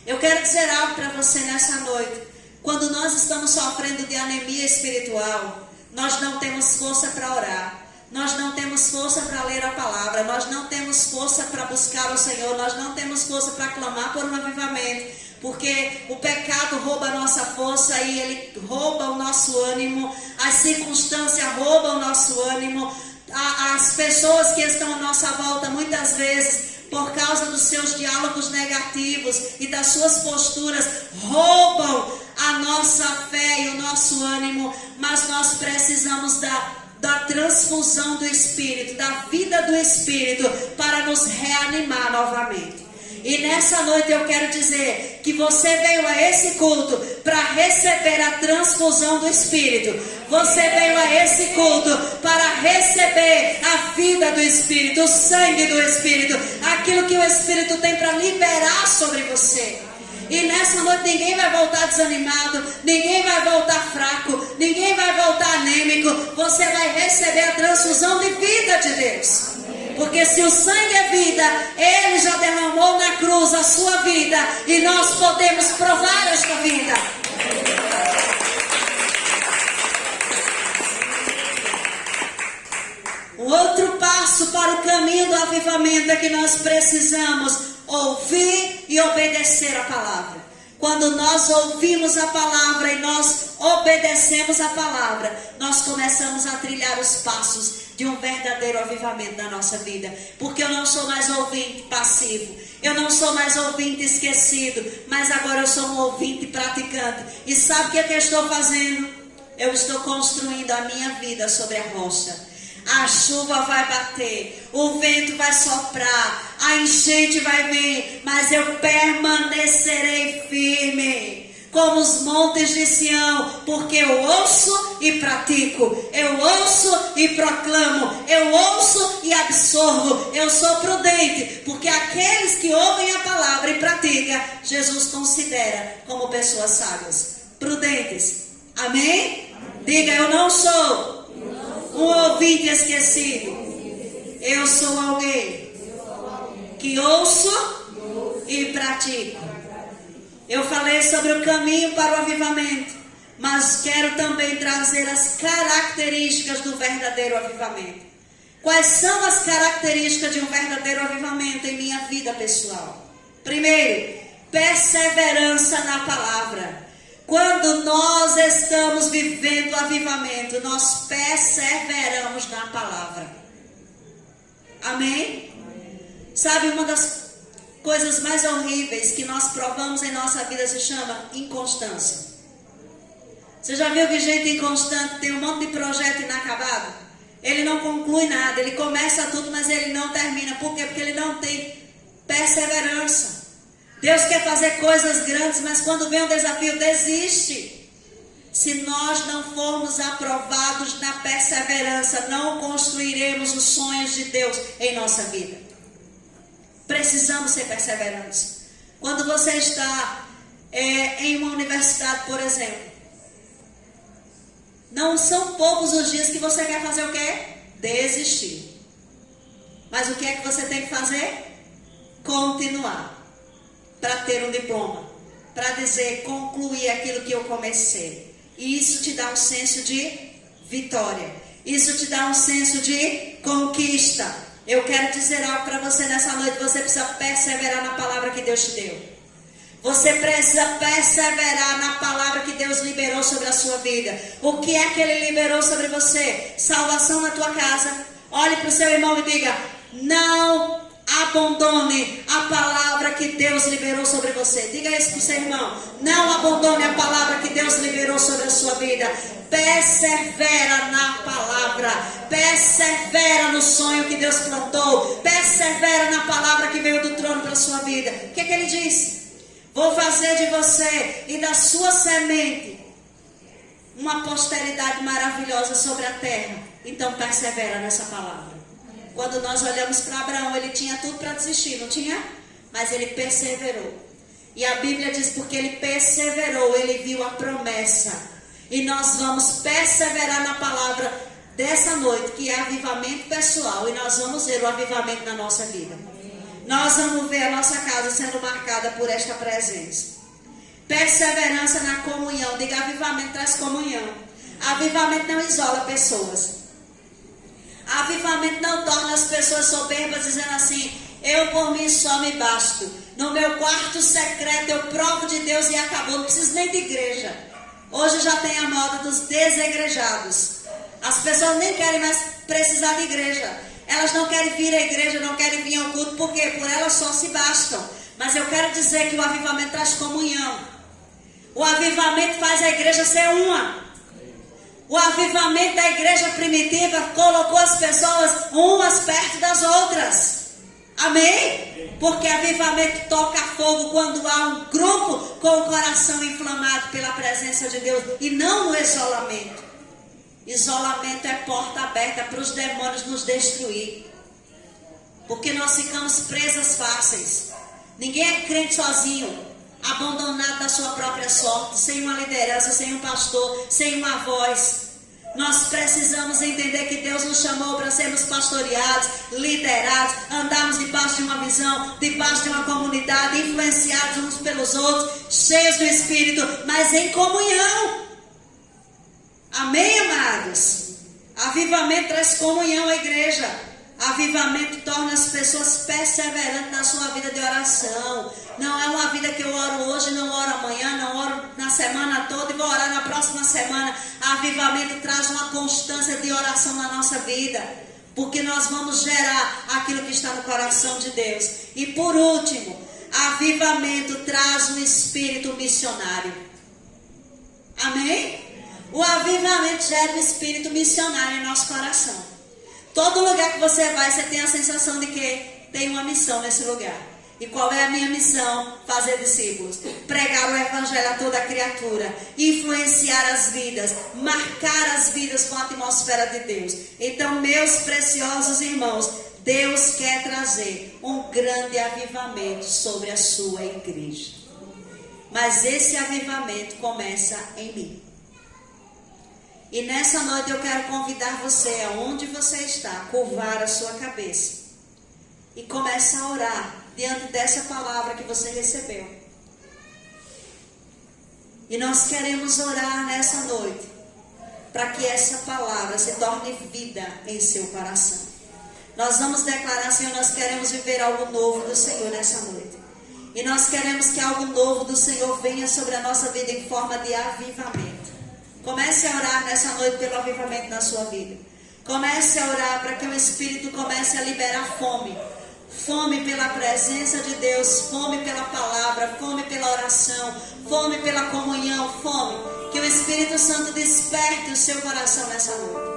Eu quero dizer algo para você nessa noite. Quando nós estamos sofrendo de anemia espiritual, nós não temos força para orar, nós não temos força para ler a palavra, nós não temos força para buscar o Senhor, nós não temos força para clamar por um avivamento. Porque o pecado rouba a nossa força e ele rouba o nosso ânimo, as circunstâncias roubam o nosso ânimo, as pessoas que estão à nossa volta muitas vezes, por causa dos seus diálogos negativos e das suas posturas, roubam a nossa fé e o nosso ânimo, mas nós precisamos da transfusão do Espírito, da vida do Espírito, para nos reanimar novamente. E nessa noite eu quero dizer que você veio a esse culto para receber a transfusão do Espírito. Você veio a esse culto para receber a vida do Espírito, o sangue do Espírito, aquilo que o Espírito tem para liberar sobre você. E nessa noite ninguém vai voltar desanimado, ninguém vai voltar fraco, ninguém vai voltar anêmico. Você vai receber a transfusão de vida de Deus. Porque se o sangue é vida, Ele já derramou na cruz a sua vida, e nós podemos provar esta vida. O outro passo para o caminho do avivamento é que nós precisamos ouvir e obedecer a palavra. Quando nós ouvimos a palavra e nós obedecemos a palavra, nós começamos a trilhar os passos de um verdadeiro avivamento na nossa vida. Porque eu não sou mais ouvinte passivo, eu não sou mais ouvinte esquecido, mas agora eu sou um ouvinte praticante. E sabe o que é que eu estou fazendo? Eu estou construindo a minha vida sobre a rocha. A chuva vai bater, o vento vai soprar, a enchente vai vir, mas eu permanecerei firme, como os montes de Sião, porque eu ouço e pratico, eu ouço e proclamo, eu ouço e absorvo, eu sou prudente, porque aqueles que ouvem a palavra e praticam, Jesus considera como pessoas sábias, prudentes. Amém? Diga, eu não sou um ouvinte esquecido. Eu sou alguém que ouço e pratico. Eu falei sobre o caminho para o avivamento, mas quero também trazer as características do verdadeiro avivamento. Quais são as características de um verdadeiro avivamento em minha vida pessoal? Primeiro, perseverança na palavra. Quando nós estamos vivendo o avivamento, nós perseveramos na palavra. Amém? Sabe, uma das coisas mais horríveis que nós provamos em nossa vida se chama inconstância. Você já viu que gente inconstante tem um monte de projeto inacabado? Ele não conclui nada, ele começa tudo, mas ele não termina. Por quê? Porque ele não tem perseverança. Deus quer fazer coisas grandes, mas quando vem um desafio, desiste. Se nós não formos aprovados na perseverança, não construiremos os sonhos de Deus em nossa vida. Precisamos ser perseverantes. Quando você está em uma universidade, por exemplo, não são poucos os dias que você quer fazer o quê? Desistir. Mas o que é que você tem que fazer? Continuar. Para ter um diploma, para dizer, concluir aquilo que eu comecei. E isso te dá um senso de vitória, isso te dá um senso de conquista. Eu quero dizer algo para você nessa noite. Você precisa perseverar na palavra que Deus te deu. Você precisa perseverar na palavra que Deus liberou sobre a sua vida. O que é que Ele liberou sobre você? Salvação na tua casa. Olhe para o seu irmão e diga, não abandone a palavra que Deus liberou sobre você. Diga isso para o seu irmão. Não abandone a palavra que Deus liberou sobre a sua vida. vida. Persevera na palavra. Persevera no sonho que Deus plantou. Persevera na palavra que veio do trono para a sua vida. O que ele disse? Vou fazer de você e da sua semente uma posteridade maravilhosa sobre a terra. Então persevera nessa palavra. Quando nós olhamos para Abraão, ele tinha tudo para desistir, não tinha? Mas ele perseverou. E a Bíblia diz, porque ele perseverou, ele viu a promessa. E nós vamos perseverar na palavra dessa noite, que é avivamento pessoal. E nós vamos ver o avivamento na nossa vida. Nós vamos ver a nossa casa sendo marcada por esta presença. Perseverança na comunhão. Diga, avivamento traz comunhão. Avivamento não isola pessoas. Avivamento não torna as pessoas soberbas dizendo assim: eu por mim só me basto. No meu quarto secreto eu provo de Deus e acabou. Não preciso nem de igreja. Hoje já tem a moda dos desegrejados. As pessoas nem querem mais precisar de igreja. Elas não querem vir à igreja, não querem vir ao culto. Por quê? Por elas só se bastam. Mas eu quero dizer que o avivamento traz comunhão. O avivamento faz a igreja ser uma. O avivamento da igreja primitiva colocou as pessoas umas perto das outras. Amém? Porque avivamento toca fogo quando há um grupo com o coração inflamado pela presença de Deus. E não no isolamento. Isolamento é porta aberta para os demônios nos destruir. Porque nós ficamos presas fáceis. Ninguém é crente sozinho, abandonado da sua própria sorte, sem uma liderança, sem um pastor, sem uma voz. Nós precisamos entender que Deus nos chamou para sermos pastoreados, liderados, andarmos debaixo de uma visão, debaixo de uma comunidade, influenciados uns pelos outros, cheios do Espírito, mas em comunhão. Amém, amados? Avivamento traz comunhão à igreja. Avivamento torna as pessoas perseverantes na sua vida de oração. Não é uma vida que eu oro hoje, não oro amanhã, não oro na semana toda e vou orar na próxima semana. Avivamento traz uma constância de oração na nossa vida, porque nós vamos gerar aquilo que está no coração de Deus. E por último, avivamento traz um espírito missionário. Amém? O avivamento gera um espírito missionário em nosso coração. Todo lugar que você vai, você tem a sensação de que tem uma missão nesse lugar. E qual é a minha missão? Fazer discípulos, pregar o evangelho a toda criatura, influenciar as vidas, marcar as vidas com a atmosfera de Deus. Então, meus preciosos irmãos, Deus quer trazer um grande avivamento sobre a sua igreja. Mas esse avivamento começa em mim. E nessa noite eu quero convidar você, aonde você está, a curvar a sua cabeça e começar a orar diante dessa palavra que você recebeu. E nós queremos orar nessa noite para que essa palavra se torne vida em seu coração. Nós vamos declarar: Senhor, nós queremos viver algo novo do Senhor nessa noite. E nós queremos que algo novo do Senhor venha sobre a nossa vida em forma de avivamento. Comece a orar nessa noite pelo avivamento na sua vida. Comece a orar para que o Espírito comece a liberar fome. Fome pela presença de Deus, fome pela palavra, fome pela oração, fome pela comunhão, fome. Que o Espírito Santo desperte o seu coração nessa noite.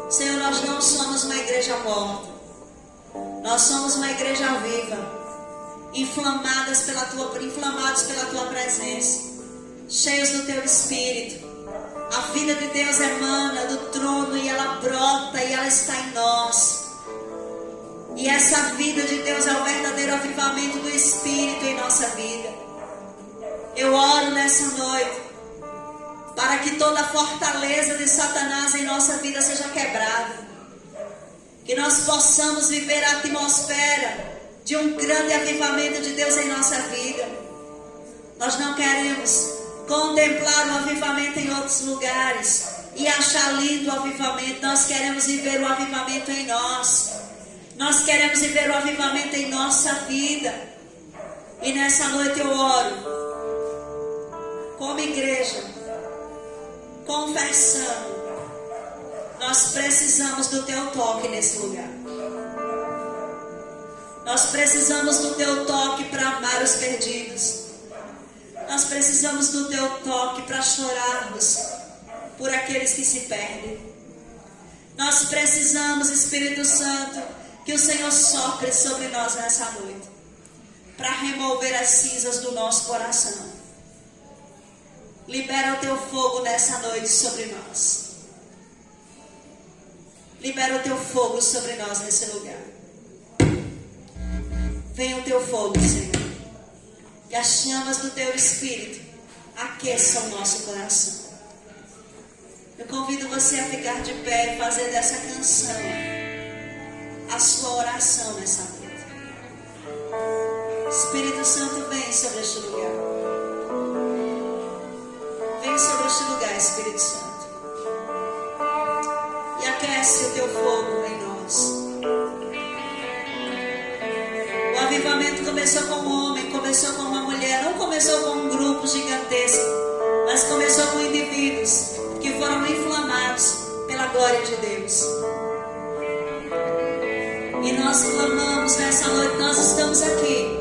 Senhor, nós não somos uma igreja morta. Nós somos uma igreja viva, inflamados pela tua presença, cheios do teu Espírito. A vida de Deus emana do trono e ela brota e ela está em nós. E essa vida de Deus é o verdadeiro avivamento do Espírito em nossa vida. Eu oro nessa noite para que toda fortaleza de Satanás em nossa vida seja quebrada. Que nós possamos viver a atmosfera de um grande avivamento de Deus em nossa vida. Nós não queremos contemplar o avivamento em outros lugares e achar lindo o avivamento. Nós queremos viver o avivamento em nós. Nós queremos viver o avivamento em nossa vida. E nessa noite eu oro como igreja, confessando: nós precisamos do teu toque nesse lugar. Nós precisamos do teu toque para amar os perdidos. Nós precisamos do teu toque para chorarmos por aqueles que se perdem. Nós precisamos, Espírito Santo, que o Senhor sopre sobre nós nessa noite, para remover as cinzas do nosso coração. Libera o teu fogo nessa noite sobre nós. Libera o teu fogo sobre nós nesse lugar. Venha o teu fogo, Senhor. Que as chamas do teu Espírito aqueçam o nosso coração. Eu convido você a ficar de pé e fazer dessa canção a sua oração nessa noite. Espírito Santo, vem sobre este lugar. Vem sobre este lugar, Espírito Santo. E aquece o teu fogo em nós. O avivamento começou com um homem, começou com uma mulher, não começou com um grupo gigantesco, mas começou com indivíduos que foram inflamados pela glória de Deus. E nós clamamos nessa noite, nós estamos aqui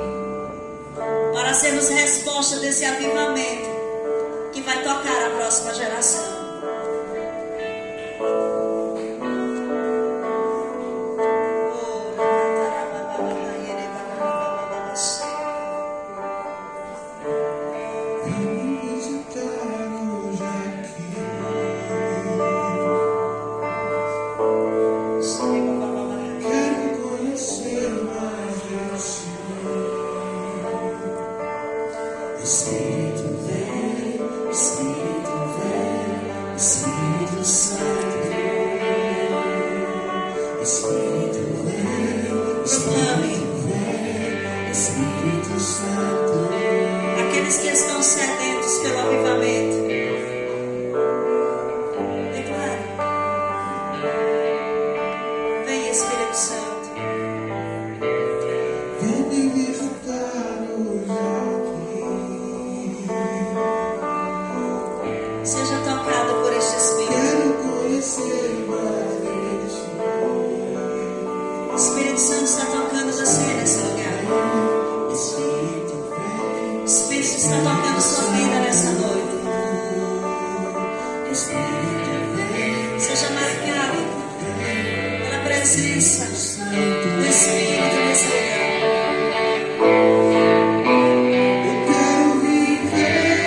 para sermos resposta desse avivamento que vai tocar a próxima geração. Aqueles que estão sedentos pelo avivamento, declare: vem, Espírito Santo. Vem me visitar hoje aqui. Seja tocado por este Espírito. Quero conhecer mais de ti. O Espírito Santo está tocando você nesse lugar. O Espírito está tocando sua vida nessa noite. Seja marcado pela presença do Espírito nesse lugar. Eu quero viver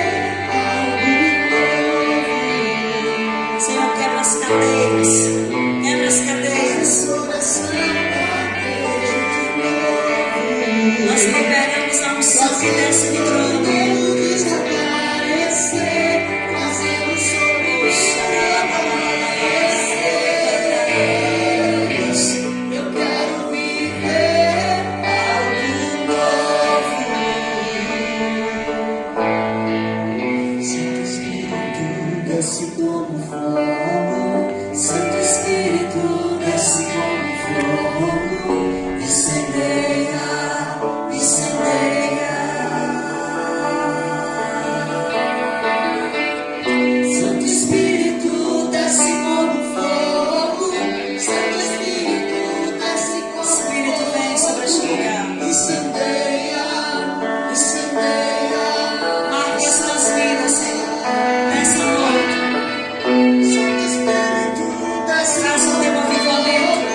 algo novo. Senhor, quebra as cadeias. Quebra as cadeias. Nós liberamos a unção que desce do trono. Desce como fogo, Santo Espírito desce como fogo, incendeia, incendeia. Santo Espírito desce como fogo, Santo Espírito desce como fogo. Espírito vem sobre este lugar. Incendeia, incendeia. Marque as tuas vidas, Senhor, nessa noite. Santo Espírito desce Traz o teu avivamento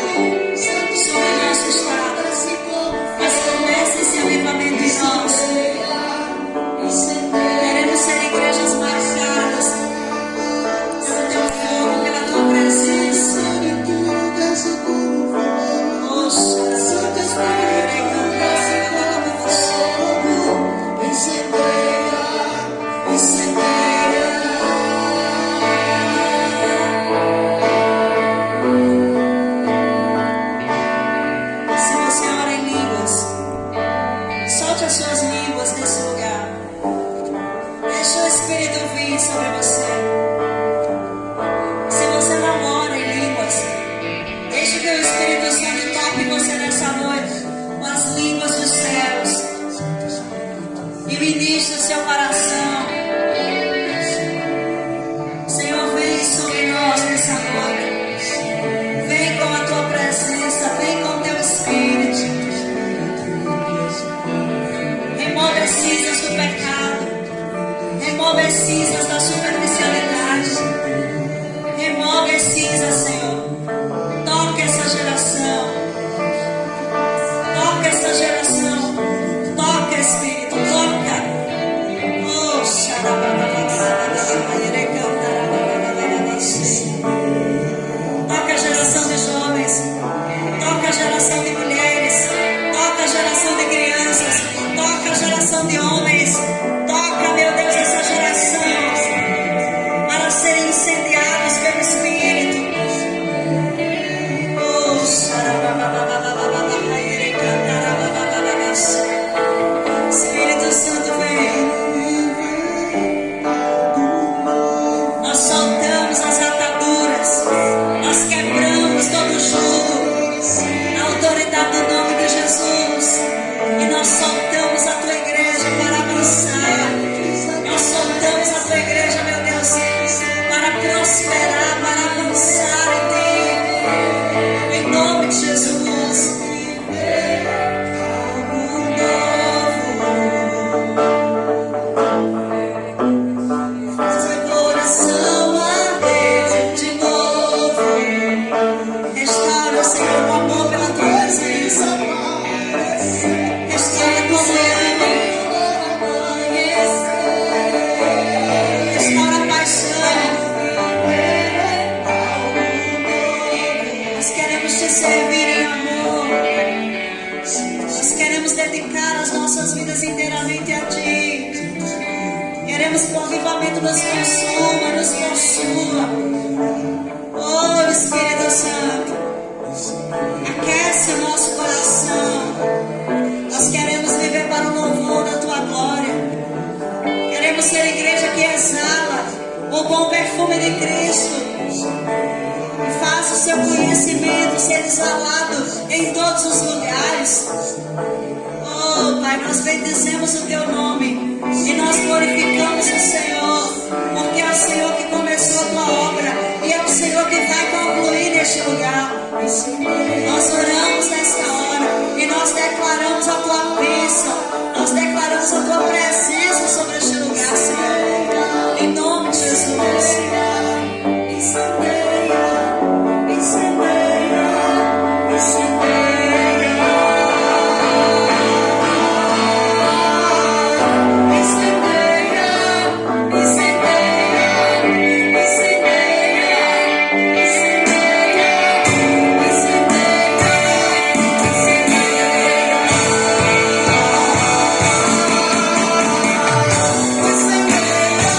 sobre o nosso estado. Mas comece esse avivamento em nós. Queremos ser igrejas marcadas pelo teu fogo, pela tua presença. Poxa, Santo Espírito, se você ora em línguas, solte as suas línguas nesse lugar. Deixa o Espírito vir sobre você. Se você não ora em línguas, deixa que o Espírito Santo toque você nessa noite com as línguas dos céus e ministre o seu coração. Senhor, vem sobre nós nessa noite. Vem com a tua presença, vem com o teu Espírito. Remove as cinzas do pecado. remove as cinzas da superficialidade. Remove as cinzas, Senhor. Toca essa geração. Toca essa geração. Toca, Espírito. Toca. Oh, toca a geração de jovens. Toca a geração de mulheres. Toca a geração de crianças. Toca a geração de homens. Toca, meu Deus, essa geração para serem incendiados pelo Espírito. Oh, Espírito Santo, vem. Nós soltamos as ataduras. Nós quebramos todo o jugo. Na autoridade do nome de Jesus. E nós soltamos a tua igreja para avançar. Nós soltamos a tua igreja, meu Deus, para prosperar, para avançar em ti. Em nome de Jesus. Faz meu coração arder de novo. Restaura, Senhor, o amor pela tua presença. Restaura a comunhão. Restaura a paixão. Nós queremos te servir em amor. Nós queremos dedicar as nossas vidas inteiramente a ti. Queremos que o avivamento nos consuma, nos consuma. Oh, Espírito Santo, aquece o nosso coração. Nós queremos viver para o louvor da tua glória. Queremos ser a igreja que exala o bom perfume de Cristo. E faça o seu conhecimento ser exalado em todos os lugares. Oh, Pai, nós bendizemos o teu nome e nós glorificamos o Senhor, porque é o Senhor que começou a tua obra e é o Senhor que vai concluir neste lugar. Nós oramos nesta hora e nós declaramos a tua bênção, nós declaramos a tua presença sobre este lugar, Senhor, em nome de Jesus. Incendeia, incendeia, incendeia.